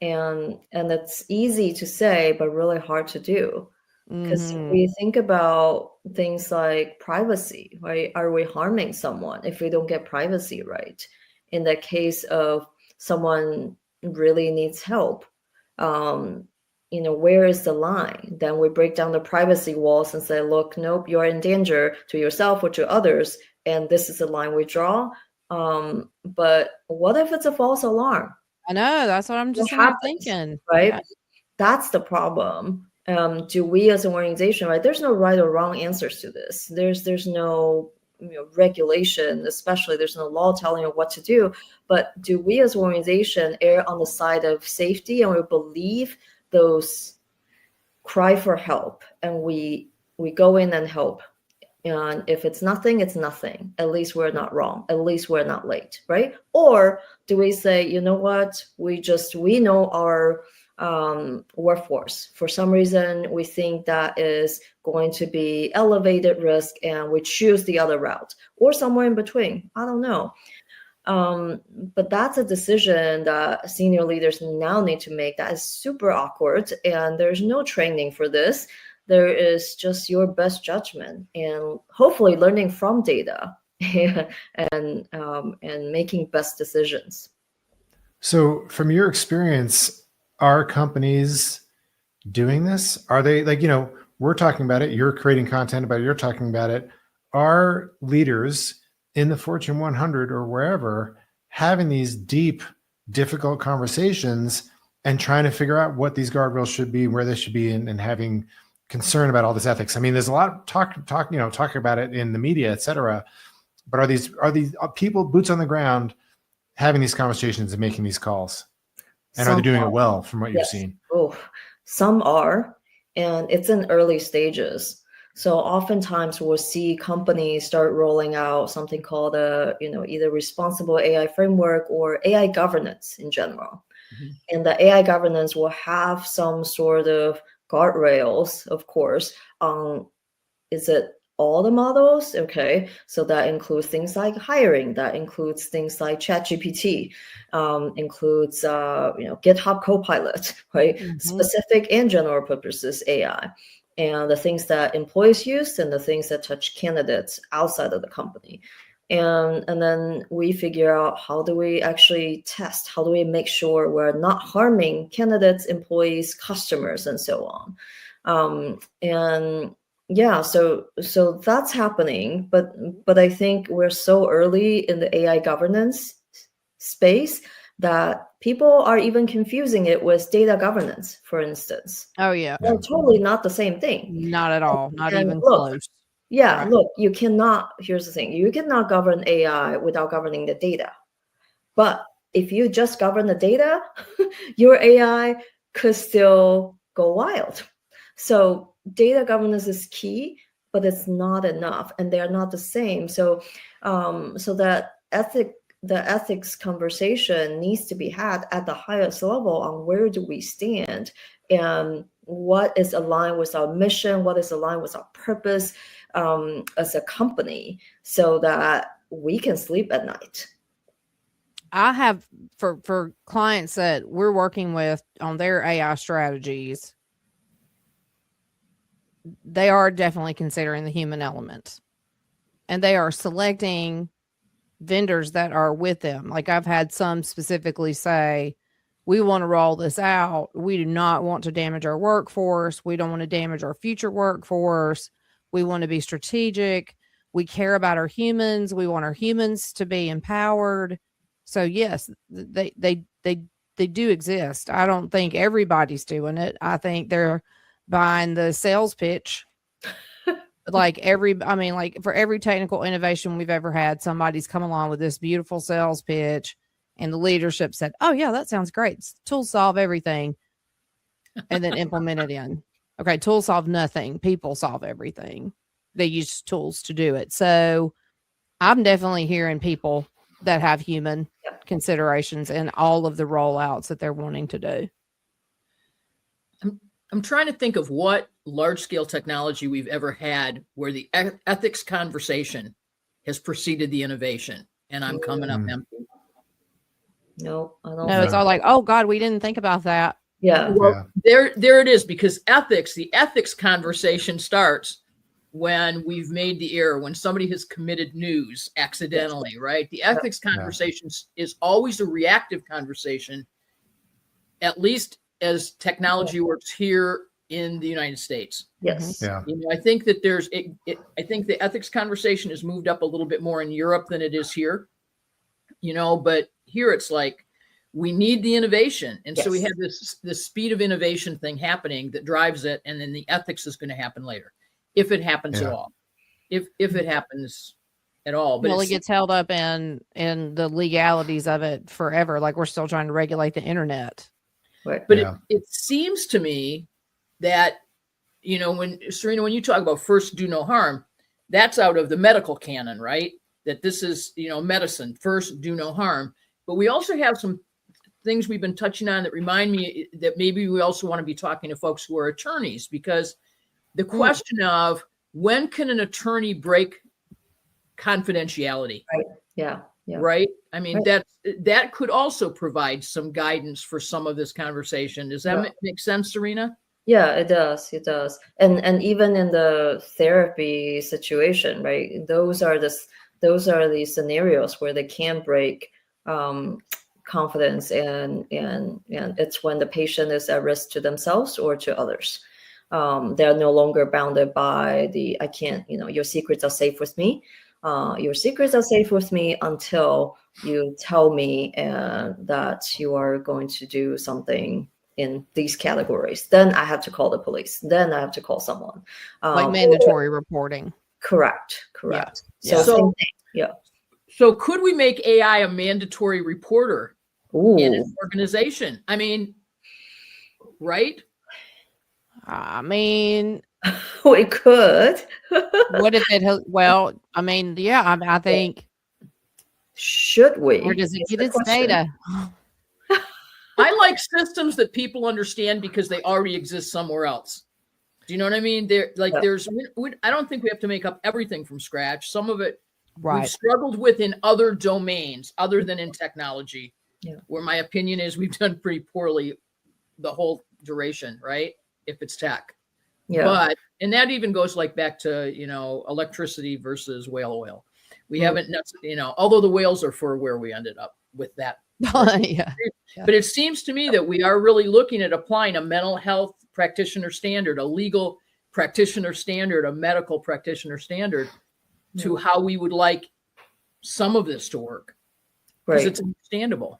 B: And it's easy to say, but really hard to do. Because we think about things like privacy, right? Are we harming someone if we don't get privacy right? In the case of someone really needs help, where is the line? Then we break down the privacy walls and say, look, nope, you're in danger to yourself or to others, and this is the line we draw. But what if it's a false alarm?
D: I know. That's what I'm
B: What
D: just
B: happens,
D: thinking.
B: right?
D: Yeah.
B: That's the problem. Do we as an organization, right? There's no right or wrong answers to this. There's no regulation, especially there's no law telling you what to do. But do we as an organization err on the side of safety and we believe those cry for help and we go in and help? And if it's nothing, it's nothing. At least we're not wrong. At least we're not late, right? Or do we say, you know what? We know our workforce. For some reason, we think that is going to be elevated risk and we choose the other route or somewhere in between. I don't know. But that's a decision that senior leaders now need to make. That is super awkward. And there's no training for this. There is just your best judgment and hopefully learning from data and making best decisions.
A: So, from your experience, are companies doing this? Are they we're talking about it, you're creating content about it, you're talking about it. Are leaders in the Fortune 100 or wherever having these deep, difficult conversations and trying to figure out what these guardrails should be, where they should be, and having concern about all this ethics? I mean, there's a lot of talking about it in the media, et cetera. But are these people, boots on the ground, having these conversations and making these calls? And are they doing it well from what you've seen?
B: Oh, some are, and it's in early stages. So oftentimes we'll see companies start rolling out something called either responsible AI framework or AI governance in general. Mm-hmm. And the AI governance will have some sort of guardrails, of course, on is it all the models? Okay, so that includes things like hiring, that includes things like ChatGPT, includes GitHub Copilot, right? Mm-hmm. Specific and general purposes AI, and the things that employees use and the things that touch candidates outside of the company. And then we figure out how do we actually test, how do we make sure we're not harming candidates, employees, customers, and so on. Yeah, so that's happening, but I think we're so early in the AI governance space that people are even confusing it with data governance, for instance.
D: Oh yeah.
B: They're totally not the same thing.
D: Not at all. Not even close.
B: Yeah, right. Look, you cannot, here's the thing, you cannot govern AI without governing the data. But if you just govern the data, your AI could still go wild. So data governance is key, but it's not enough, and they're not the same. So, that the ethics conversation needs to be had at the highest level on where do we stand, and what is aligned with our mission, what is aligned with our purpose as a company, so that we can sleep at night.
D: I have for clients that we're working with on their AI strategies, they are definitely considering the human element, and they are selecting vendors that are with them. Like I've had some specifically say, we want to roll this out. We do not want to damage our workforce. We don't want to damage our future workforce. We want to be strategic. We care about our humans. We want our humans to be empowered. So yes, they do exist. I don't think everybody's doing it. I think they're buying the sales pitch like for every technical innovation we've ever had, somebody's come along with this beautiful sales pitch and the leadership said, oh yeah, that sounds great. Tools solve everything. And then implement it in. Okay. Tools solve nothing. People solve everything. They use tools to do it. So I'm definitely hearing people that have human considerations in all of the rollouts that they're wanting to do.
C: I'm trying to think of what large scale technology we've ever had where the ethics conversation has preceded the innovation. And I'm coming up empty.
B: No, I don't.
D: No, it's all like, oh God, we didn't think about that.
B: Yeah.
C: Well, there it is, because the ethics conversation starts when we've made the error, when somebody has committed news accidentally, right? The ethics conversation is always a reactive conversation, at least as technology works here in the United States.
B: Yes.
A: Yeah.
C: You know, I think that I think the ethics conversation has moved up a little bit more in Europe than it is here, you know, but here it's like, we need the innovation. And so we have this speed of innovation thing happening that drives it. And then the ethics is going to happen later, if it happens at all, if it happens at all. But
D: it gets held up in the legalities of it forever. Like we're still trying to regulate the internet.
B: Right.
C: But it seems to me that, you know, Serena, when you talk about first do no harm, that's out of the medical canon, right? That this is, you know, medicine, first do no harm. But we also have some things we've been touching on that remind me that maybe we also want to be talking to folks who are attorneys, because the question of when can an attorney break confidentiality?
B: Right. Yeah. Yeah.
C: Right. I mean, that could also provide some guidance for some of this conversation. Does that make sense, Serena?
B: Yeah, it does. It does. And even in the therapy situation, right? Those are the scenarios where they can break confidence, and it's when the patient is at risk to themselves or to others. They're no longer bounded by I can't, you know, your secrets are safe with me. Your secrets are safe with me until you tell me that you are going to do something in these categories. Then I have to call the police. Then I have to call someone.
D: Like mandatory reporting.
B: Correct.
D: Yeah.
B: So same thing. Yeah.
C: So could we make AI a mandatory reporter in an organization? I mean, right?
D: I mean,
B: we could.
D: what if it? Well, I mean, yeah. I think.
B: Should we?
D: Or does it get its data?
C: I like systems that people understand because they already exist somewhere else. Do you know what I mean? I don't think we have to make up everything from scratch. Some of it we've struggled with in other domains other than in technology, where my opinion is we've done pretty poorly the whole duration, right? If it's tech. But, and that even goes like back to, you know, electricity versus whale oil. We haven't, you know, although the whales are for where we ended up with that. But it seems to me that we are really looking at applying a mental health practitioner standard, a legal practitioner standard, a medical practitioner standard to how we would like some of this to work. Because it's understandable.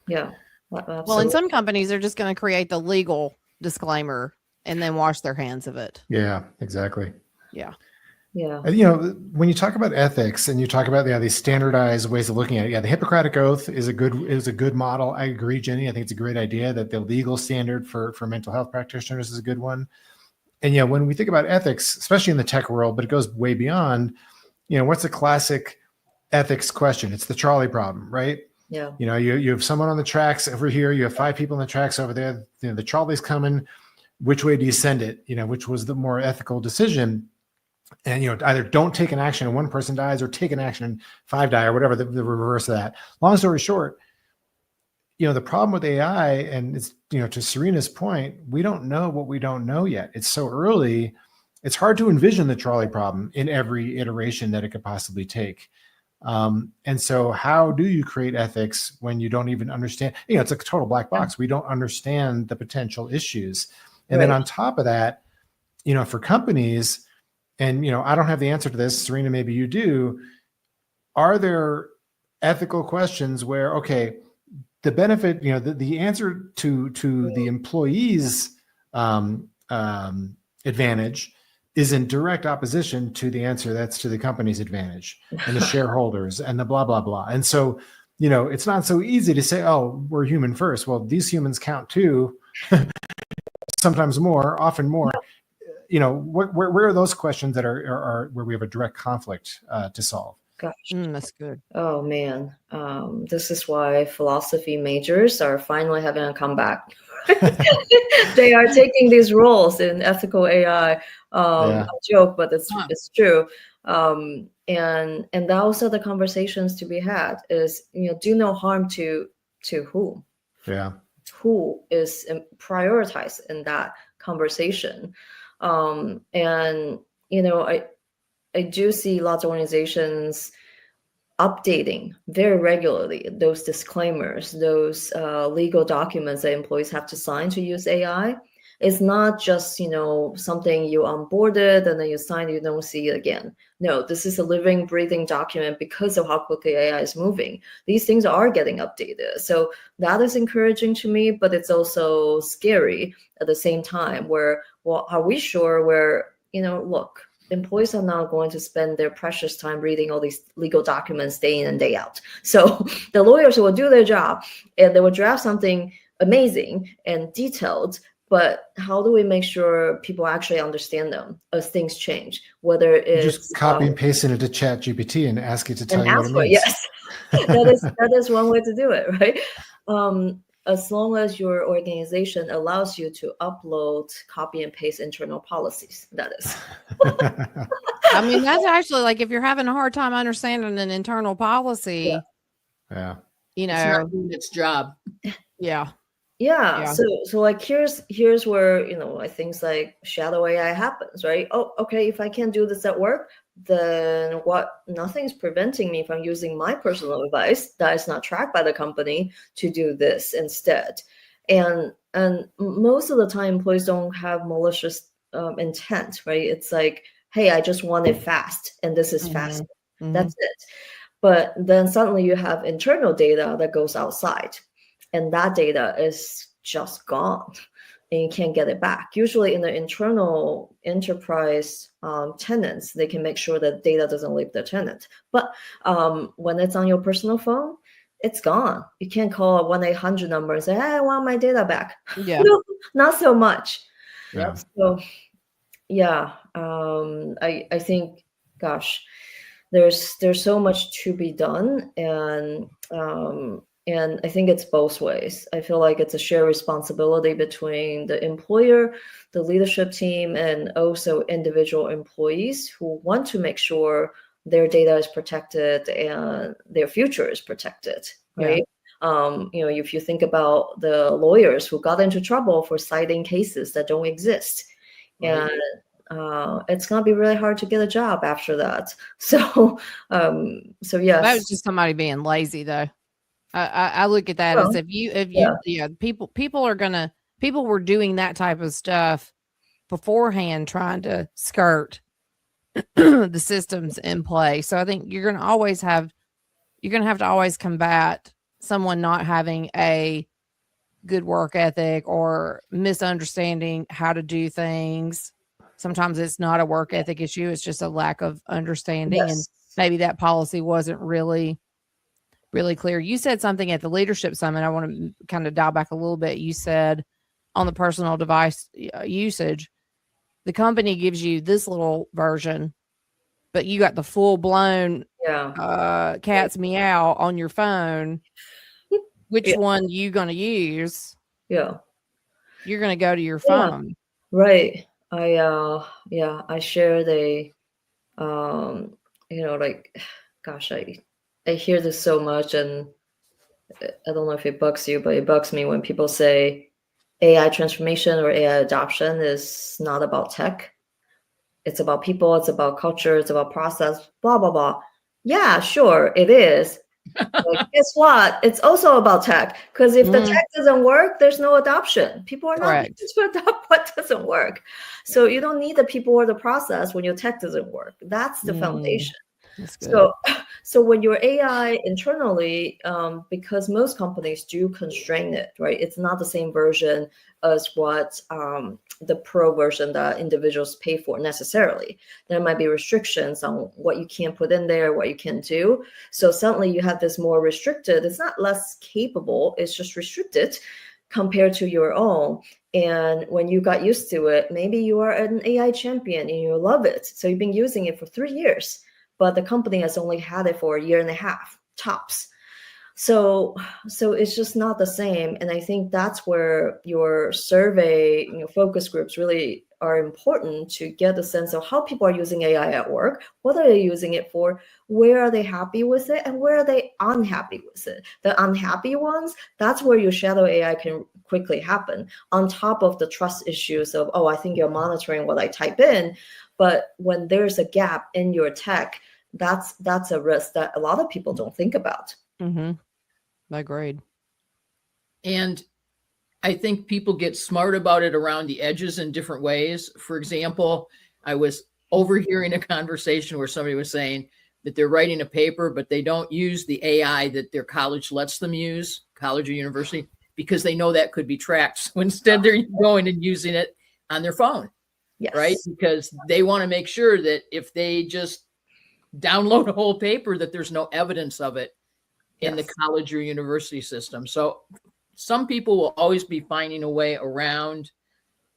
B: Yeah.
D: Absolutely. Well, in some companies, they're just going to create the legal disclaimer and then wash their hands of it.
A: Yeah, exactly.
D: Yeah.
B: Yeah.
A: You know, when you talk about ethics and you talk about these standardized ways of looking at it, the Hippocratic Oath is a good model. I agree, Jenny. I think it's a great idea that the legal standard for mental health practitioners is a good one. And when we think about ethics, especially in the tech world, but it goes way beyond, what's a classic ethics question? It's the trolley problem, right?
B: Yeah.
A: You have someone on the tracks over here, you have 5 people on the tracks over there, the trolley's coming. Which way do you send it? Which was the more ethical decision? And, either don't take an action and one person dies, or take an action and 5 die, or whatever, the reverse of that. Long story short, the problem with AI, and it's, to Serena's point, we don't know what we don't know yet. It's so early. It's hard to envision the trolley problem in every iteration that it could possibly take. And so how do you create ethics when you don't even understand? It's a total black box. We don't understand the potential issues. And then on top of that, for companies, and, I don't have the answer to this, Serena, maybe you do. Are there ethical questions where, okay, the benefit, the answer to the employee's advantage is in direct opposition to the answer that's to the company's advantage and the shareholders and the blah, blah, blah. And so, it's not so easy to say, oh, we're human first. Well, these humans count too, sometimes more, often more. Where are those questions that are where we have a direct conflict to solve?
B: Gosh.
D: That's good.
B: Oh man, this is why philosophy majors are finally having a comeback. They are taking these roles in ethical AI. A joke, but it's true. And those are the conversations to be had. Is do no harm to whom?
A: Yeah.
B: Who is prioritized in that conversation? And I do see lots of organizations updating very regularly those disclaimers, those legal documents that employees have to sign to use AI. It's not just something you onboarded and then you sign, you don't see it again. No, this is a living, breathing document because of how quickly AI is moving. These things are getting updated. So that is encouraging to me, but it's also scary at the same time. Where, well, are we sure where look, employees are not going to spend their precious time reading all these legal documents day in and day out. So the lawyers will do their job and they will draft something amazing and detailed. But how do we make sure people actually understand them as things change? Whether it's
A: you just copy and paste it into ChatGPT and ask it to tell you what it means.
B: Yes, that is one way to do it, right? As long as your organization allows you to upload, copy and paste internal policies, that is.
D: I mean, that's actually like if you're having a hard time understanding an internal policy,
A: yeah.
C: It's not doing its job.
B: Yeah. So like here's where like things like shadow AI happens, right? Oh, okay, if I can't do this at work, then nothing's preventing me from using my personal device that is not tracked by the company to do this instead. And most of the time employees don't have malicious intent, right? It's like, hey, I just want it fast and this is fast. That's it. But then suddenly you have internal data that goes outside. And that data is just gone and you can't get it back. Usually in the internal enterprise tenants, they can make sure that data doesn't leave the tenant. But when it's on your personal phone, it's gone. You can't call a 1-800 number and say, hey, I want my data back.
D: Yeah.
B: No, not so much.
A: Yeah.
B: So yeah, I think, gosh, there's so much to be done. And I think it's both ways. I feel like it's a shared responsibility between the employer, the leadership team, and also individual employees who want to make sure their data is protected and their future is protected, right? If you think about the lawyers who got into trouble for citing cases that don't exist,
C: Right.
B: and it's gonna be really hard to get a job after that. So yes,
D: That was just somebody being lazy, though. I look at that as if people were doing that type of stuff beforehand, trying to skirt the systems in play. So I think you're going to have to always combat someone not having a good work ethic or misunderstanding how to do things. Sometimes it's not a work ethic issue. It's just a lack of understanding. And maybe that policy wasn't really clear. You said something at the leadership summit. I want to kind of dial back a little bit. You said on the personal device usage, the company gives you this little version, but you got the full blown cat's meow on your phone. Which one you going to use?
B: Yeah.
D: You're going to go to your phone.
B: Right. I shared a like, gosh, I hear this so much, and I don't know if it bugs you, but it bugs me when people say AI transformation or AI adoption is not about tech. It's about people, it's about culture, it's about process, blah, blah, blah. Yeah, sure, it is. But guess what? It's also about tech, because if the tech doesn't work, there's no adoption. People are not going to adopt what doesn't work. So you don't need the people or the process when your tech doesn't work. That's the foundation.
D: That's good.
B: So when your AI internally, because most companies do constrain it, right? It's not the same version as what the pro version that individuals pay for necessarily. There might be restrictions on what you can put in there, what you can do. So suddenly you have this more restricted, it's not less capable, it's just restricted compared to your own. And when you got used to it, maybe you are an AI champion and you love it. So you've been using it for 3 years, but the company has only had it for a year and a half, tops. So it's just not the same. And I think that's where your survey, focus groups really are important to get a sense of how people are using AI at work. What are they using it for? Where are they happy with it? And where are they unhappy with it? The unhappy ones, that's where your shadow AI can quickly happen, on top of the trust issues of, oh, I think you're monitoring what I type in. But when there's a gap in your tech, that's a risk that a lot of people don't think about.
D: Mm-hmm. Agreed.
C: And I think people get smart about it around the edges in different ways. For example, I was overhearing a conversation where somebody was saying that they're writing a paper, but they don't use the AI that their college lets them use, college or university, because they know that could be tracked. So instead, they're going and using it on their phone,
B: Yes.
C: right? Because they want to make sure that if they just download a whole paper, that there's no evidence of it in the college or university system. So some people will always be finding a way around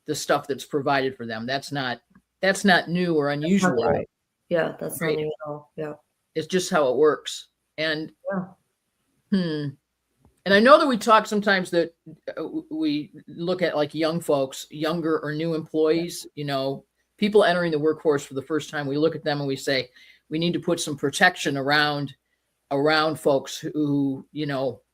C: the stuff that's provided for them. That's not new or unusual.
D: Right.
B: Yeah, that's
C: Right.
B: not new at all. Yeah.
C: It's just how it works. And
B: Yeah.
C: And I know that we talk sometimes that we look at like young folks, younger or new employees, people entering the workforce for the first time. We look at them and we say, we need to put some protection around folks who,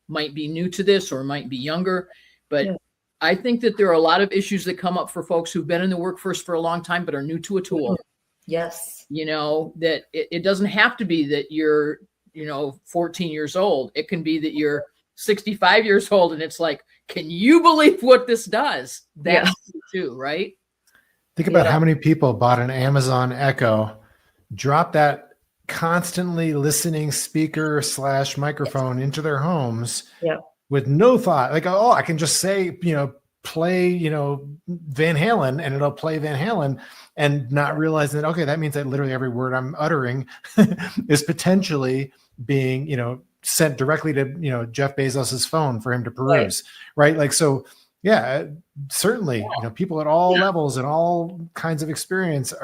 C: might be new to this or might be younger. But I think that there are a lot of issues that come up for folks who've been in the workforce for a long time, but are new to a tool.
B: Yes.
C: That it doesn't have to be that you're, 14 years old. It can be that you're 65 years old and it's like, can you believe what this does? That's too, right?
A: Think about how many people bought an Amazon Echo, dropped that constantly listening speaker / microphone into their homes with no thought, like, oh, I can just say, play, Van Halen, and it'll play Van Halen, and not realizing that, okay, that means that literally every word I'm uttering is potentially being, sent directly to, Jeff Bezos's phone for him to peruse. Right. Like, so yeah, certainly, people at all levels and all kinds of experience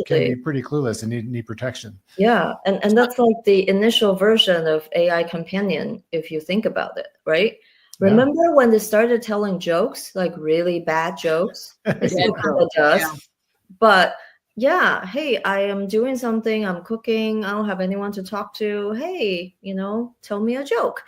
A: can be pretty clueless and need protection.
B: Yeah. And that's like the initial version of AI companion, if you think about it, right? Remember when they started telling jokes, like really bad jokes? It still kind of does. Yeah. But hey, I am doing something, I'm cooking, I don't have anyone to talk to. Hey, tell me a joke.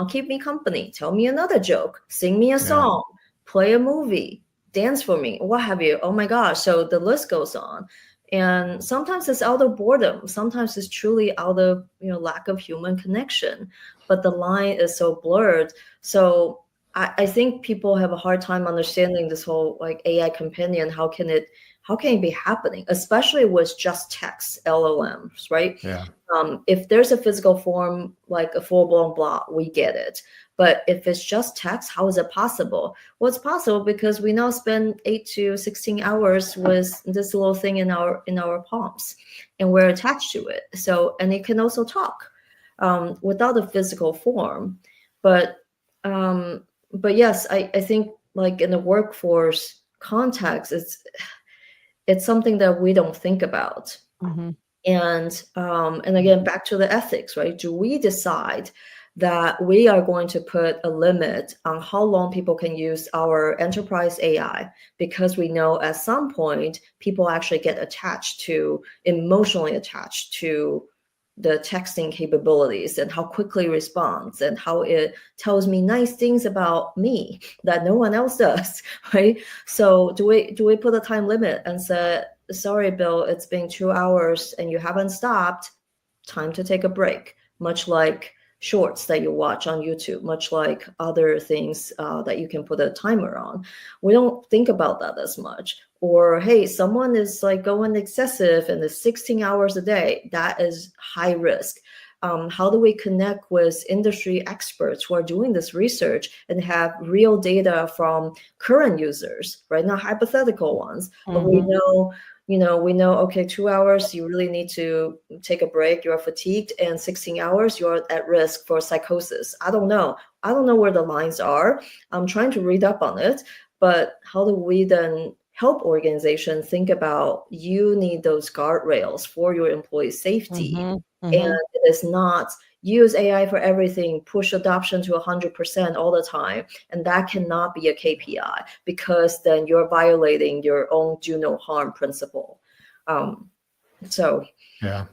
B: Keep me company. Tell me another joke. Sing me a song. Play a movie. Dance for me. What have you? Oh my gosh. So the list goes on. And sometimes it's out of boredom. Sometimes it's truly out of lack of human connection. But the line is so blurred. So I think people have a hard time understanding this whole like AI companion. How can it be happening, especially with just text, LLMs, right?
A: Yeah.
B: If there's a physical form, like a full-blown blog, we get it. But if it's just text, how is it possible? Well, it's possible because we now spend 8 to 16 hours with this little thing in our palms, and we're attached to it. So, and it can also talk without a physical form. But yes, I think like in the workforce context, it's something that we don't think about.
D: Mm-hmm.
B: And again, back to the ethics, right? Do we decide that we are going to put a limit on how long people can use our enterprise AI, because we know at some point people actually get emotionally attached to the texting capabilities and how quickly it responds and how it tells me nice things about me that no one else does, right? So do we put a time limit and say, sorry, Bill, it's been 2 hours and you haven't stopped, time to take a break, much like shorts that you watch on YouTube, much like other things that you can put a timer on. We don't think about that as much. Or, hey, someone is like going excessive and it's 16 hours a day. That is high risk. How do we connect with industry experts who are doing this research and have real data from current users, right? Not hypothetical ones, but we know, okay, 2 hours, you really need to take a break. You're fatigued, and 16 hours, you're at risk for psychosis. I don't know where the lines are. I'm trying to read up on it, but how do we then help organizations think about, you need those guardrails for your employee safety? And it is not use AI for everything, push adoption to 100% all the time. And that cannot be a KPI, because then you're violating your own do no harm principle.
A: Yeah,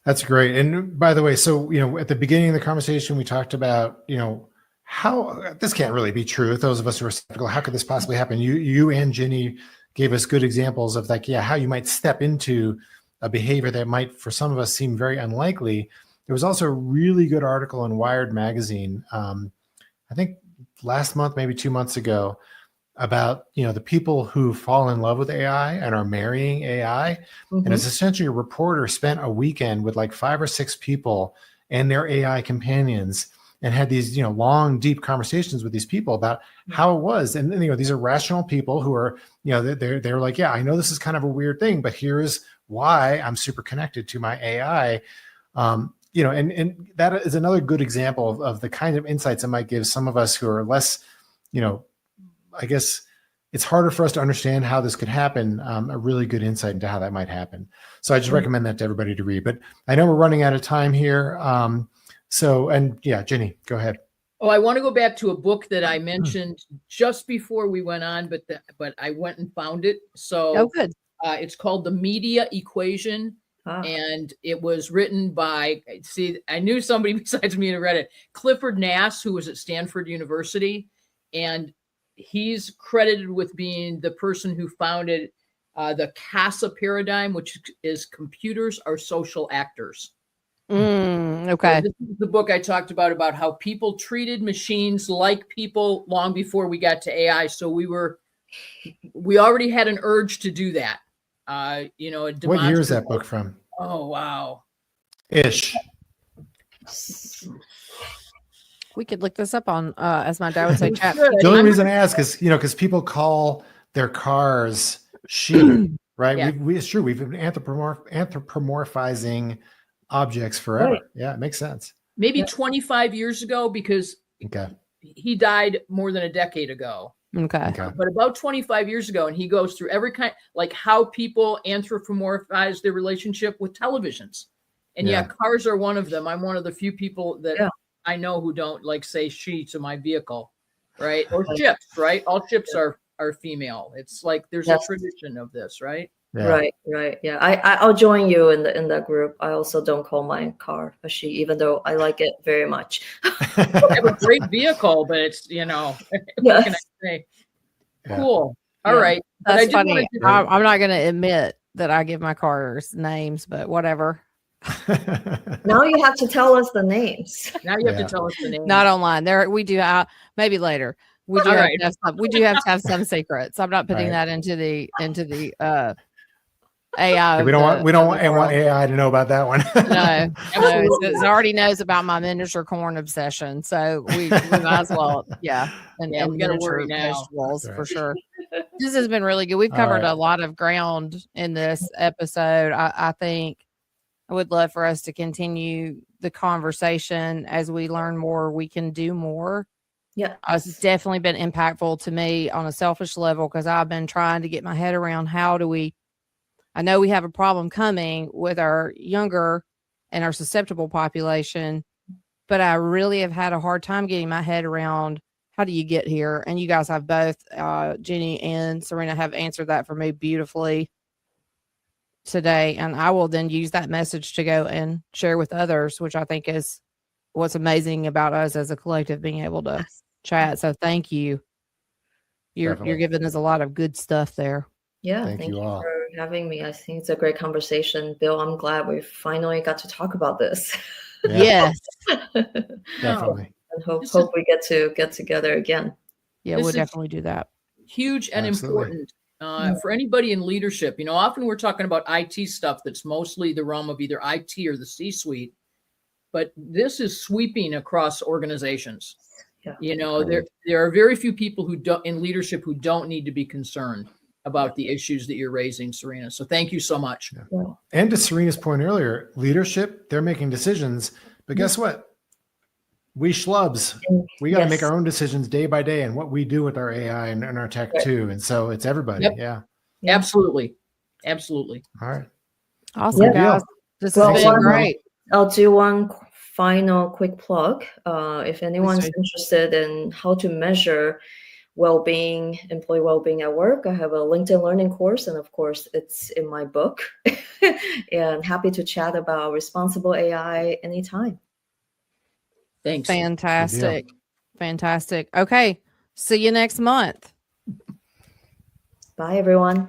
A: that's great. And by the way, so, at the beginning of the conversation, we talked about, how this can't really be true. Those of us who are skeptical, how could this possibly happen? You and Ginny gave us good examples of how you might step into a behavior that might, for some of us, seem very unlikely. There was also a really good article in Wired magazine, I think last month, maybe 2 months ago, about the people who fall in love with AI and are marrying AI. And it's essentially a reporter spent a weekend with like 5 or 6 people and their AI companions, and had these long, deep conversations with these people about how it was. And these are rational people who are they're like, yeah, I know this is kind of a weird thing, but here's why I'm super connected to my AI. And that is another good example of the kind of insights it might give some of us who are less, I guess it's harder for us to understand how this could happen, a really good insight into how that might happen. So I just recommend that to everybody to read. But I know we're running out of time here. Ginny, go ahead.
C: Oh, I want to go back to a book that I mentioned just before we went on, but I went and found it. So
D: good.
C: It's called The Media Equation. And it was written by, I knew somebody besides me had read it, Clifford Nass, who was at Stanford University. And he's credited with being the person who founded the CASA paradigm, which is computers are social actors.
D: Okay.
C: So this is the book I talked about how people treated machines like people long before we got to AI. So we already had an urge to do that. What
A: year is that book from?
C: Oh, wow.
A: Ish.
D: We could look this up on, as my dad would say, chat.
A: The only reason I ask is, because people call their cars she, right? Yeah. It's true. We've been anthropomorphizing objects forever. Right. Yeah, it makes sense.
C: Maybe 25 years ago, because he died more than a decade ago.
D: Okay.
C: But about 25 years ago, and he goes through every kind, like how people anthropomorphize their relationship with televisions. And cars are one of them. I'm one of the few people that I know who don't say she to my vehicle, right? Or ships, right? All ships are female. It's like there's a tradition of this, right?
A: Yeah.
B: Right. Yeah, I'll join you in that group. I also don't call my car a she, even though I like it very much.
C: I have a great vehicle, but it's what can I say? Yeah. Cool. All right.
D: That's funny. I'm not going to admit that I give my cars names, but whatever.
B: Now you have to tell us the names.
C: Now you have to tell us the names.
D: Not online. We do maybe later. We do have to have some. We do have to have some secrets. I'm not putting that into the AI.
A: We don't want AI to know about that one.
D: No, it already knows about my miniature corn obsession. So we might as well, and
C: we got to worry now.
D: Vegetables for sure. This has been really good. We've covered a lot of ground in this episode. I think I would love for us to continue the conversation as we learn more. We can do more.
B: Yeah,
D: it's definitely been impactful to me on a selfish level, because I've been trying to get my head around I know we have a problem coming with our younger and our susceptible population, but I really have had a hard time getting my head around how do you get here? And you guys have both, Ginny and Serena, have answered that for me beautifully today. And I will then use that message to go and share with others, which I think is what's amazing about us as a collective, being able to chat. So thank you. You're giving us a lot of good stuff there.
B: Yeah,
A: thank you all
B: for having me. I think it's a great conversation. Bill, I'm glad we finally got to talk about this.
D: Yes.
A: Definitely.
B: And hope we get together again.
D: Yeah, we'll definitely do that.
C: Huge and important. For anybody in leadership, often we're talking about IT stuff that's mostly the realm of either IT or the C-suite, but this is sweeping across organizations.
B: Yeah.
C: There are very few people in leadership who don't need to be concerned about the issues that you're raising, Serena. So thank you so much.
B: Yeah.
A: And to Serena's point earlier, leadership, they're making decisions, but guess what? We schlubs, we got to make our own decisions day by day and what we do with our AI and our tech too. And so it's everybody.
C: Yep.
A: Yeah.
C: Absolutely. Absolutely.
A: All right.
D: Awesome, guys. This has been great.
B: I'll do one final quick plug. If anyone's interested in how to measure well-being, employee well-being at work, I have a LinkedIn Learning course, and of course, it's in my book. And happy to chat about responsible AI anytime.
C: Thanks.
D: Fantastic. Fantastic. Okay. See you next month.
B: Bye, everyone.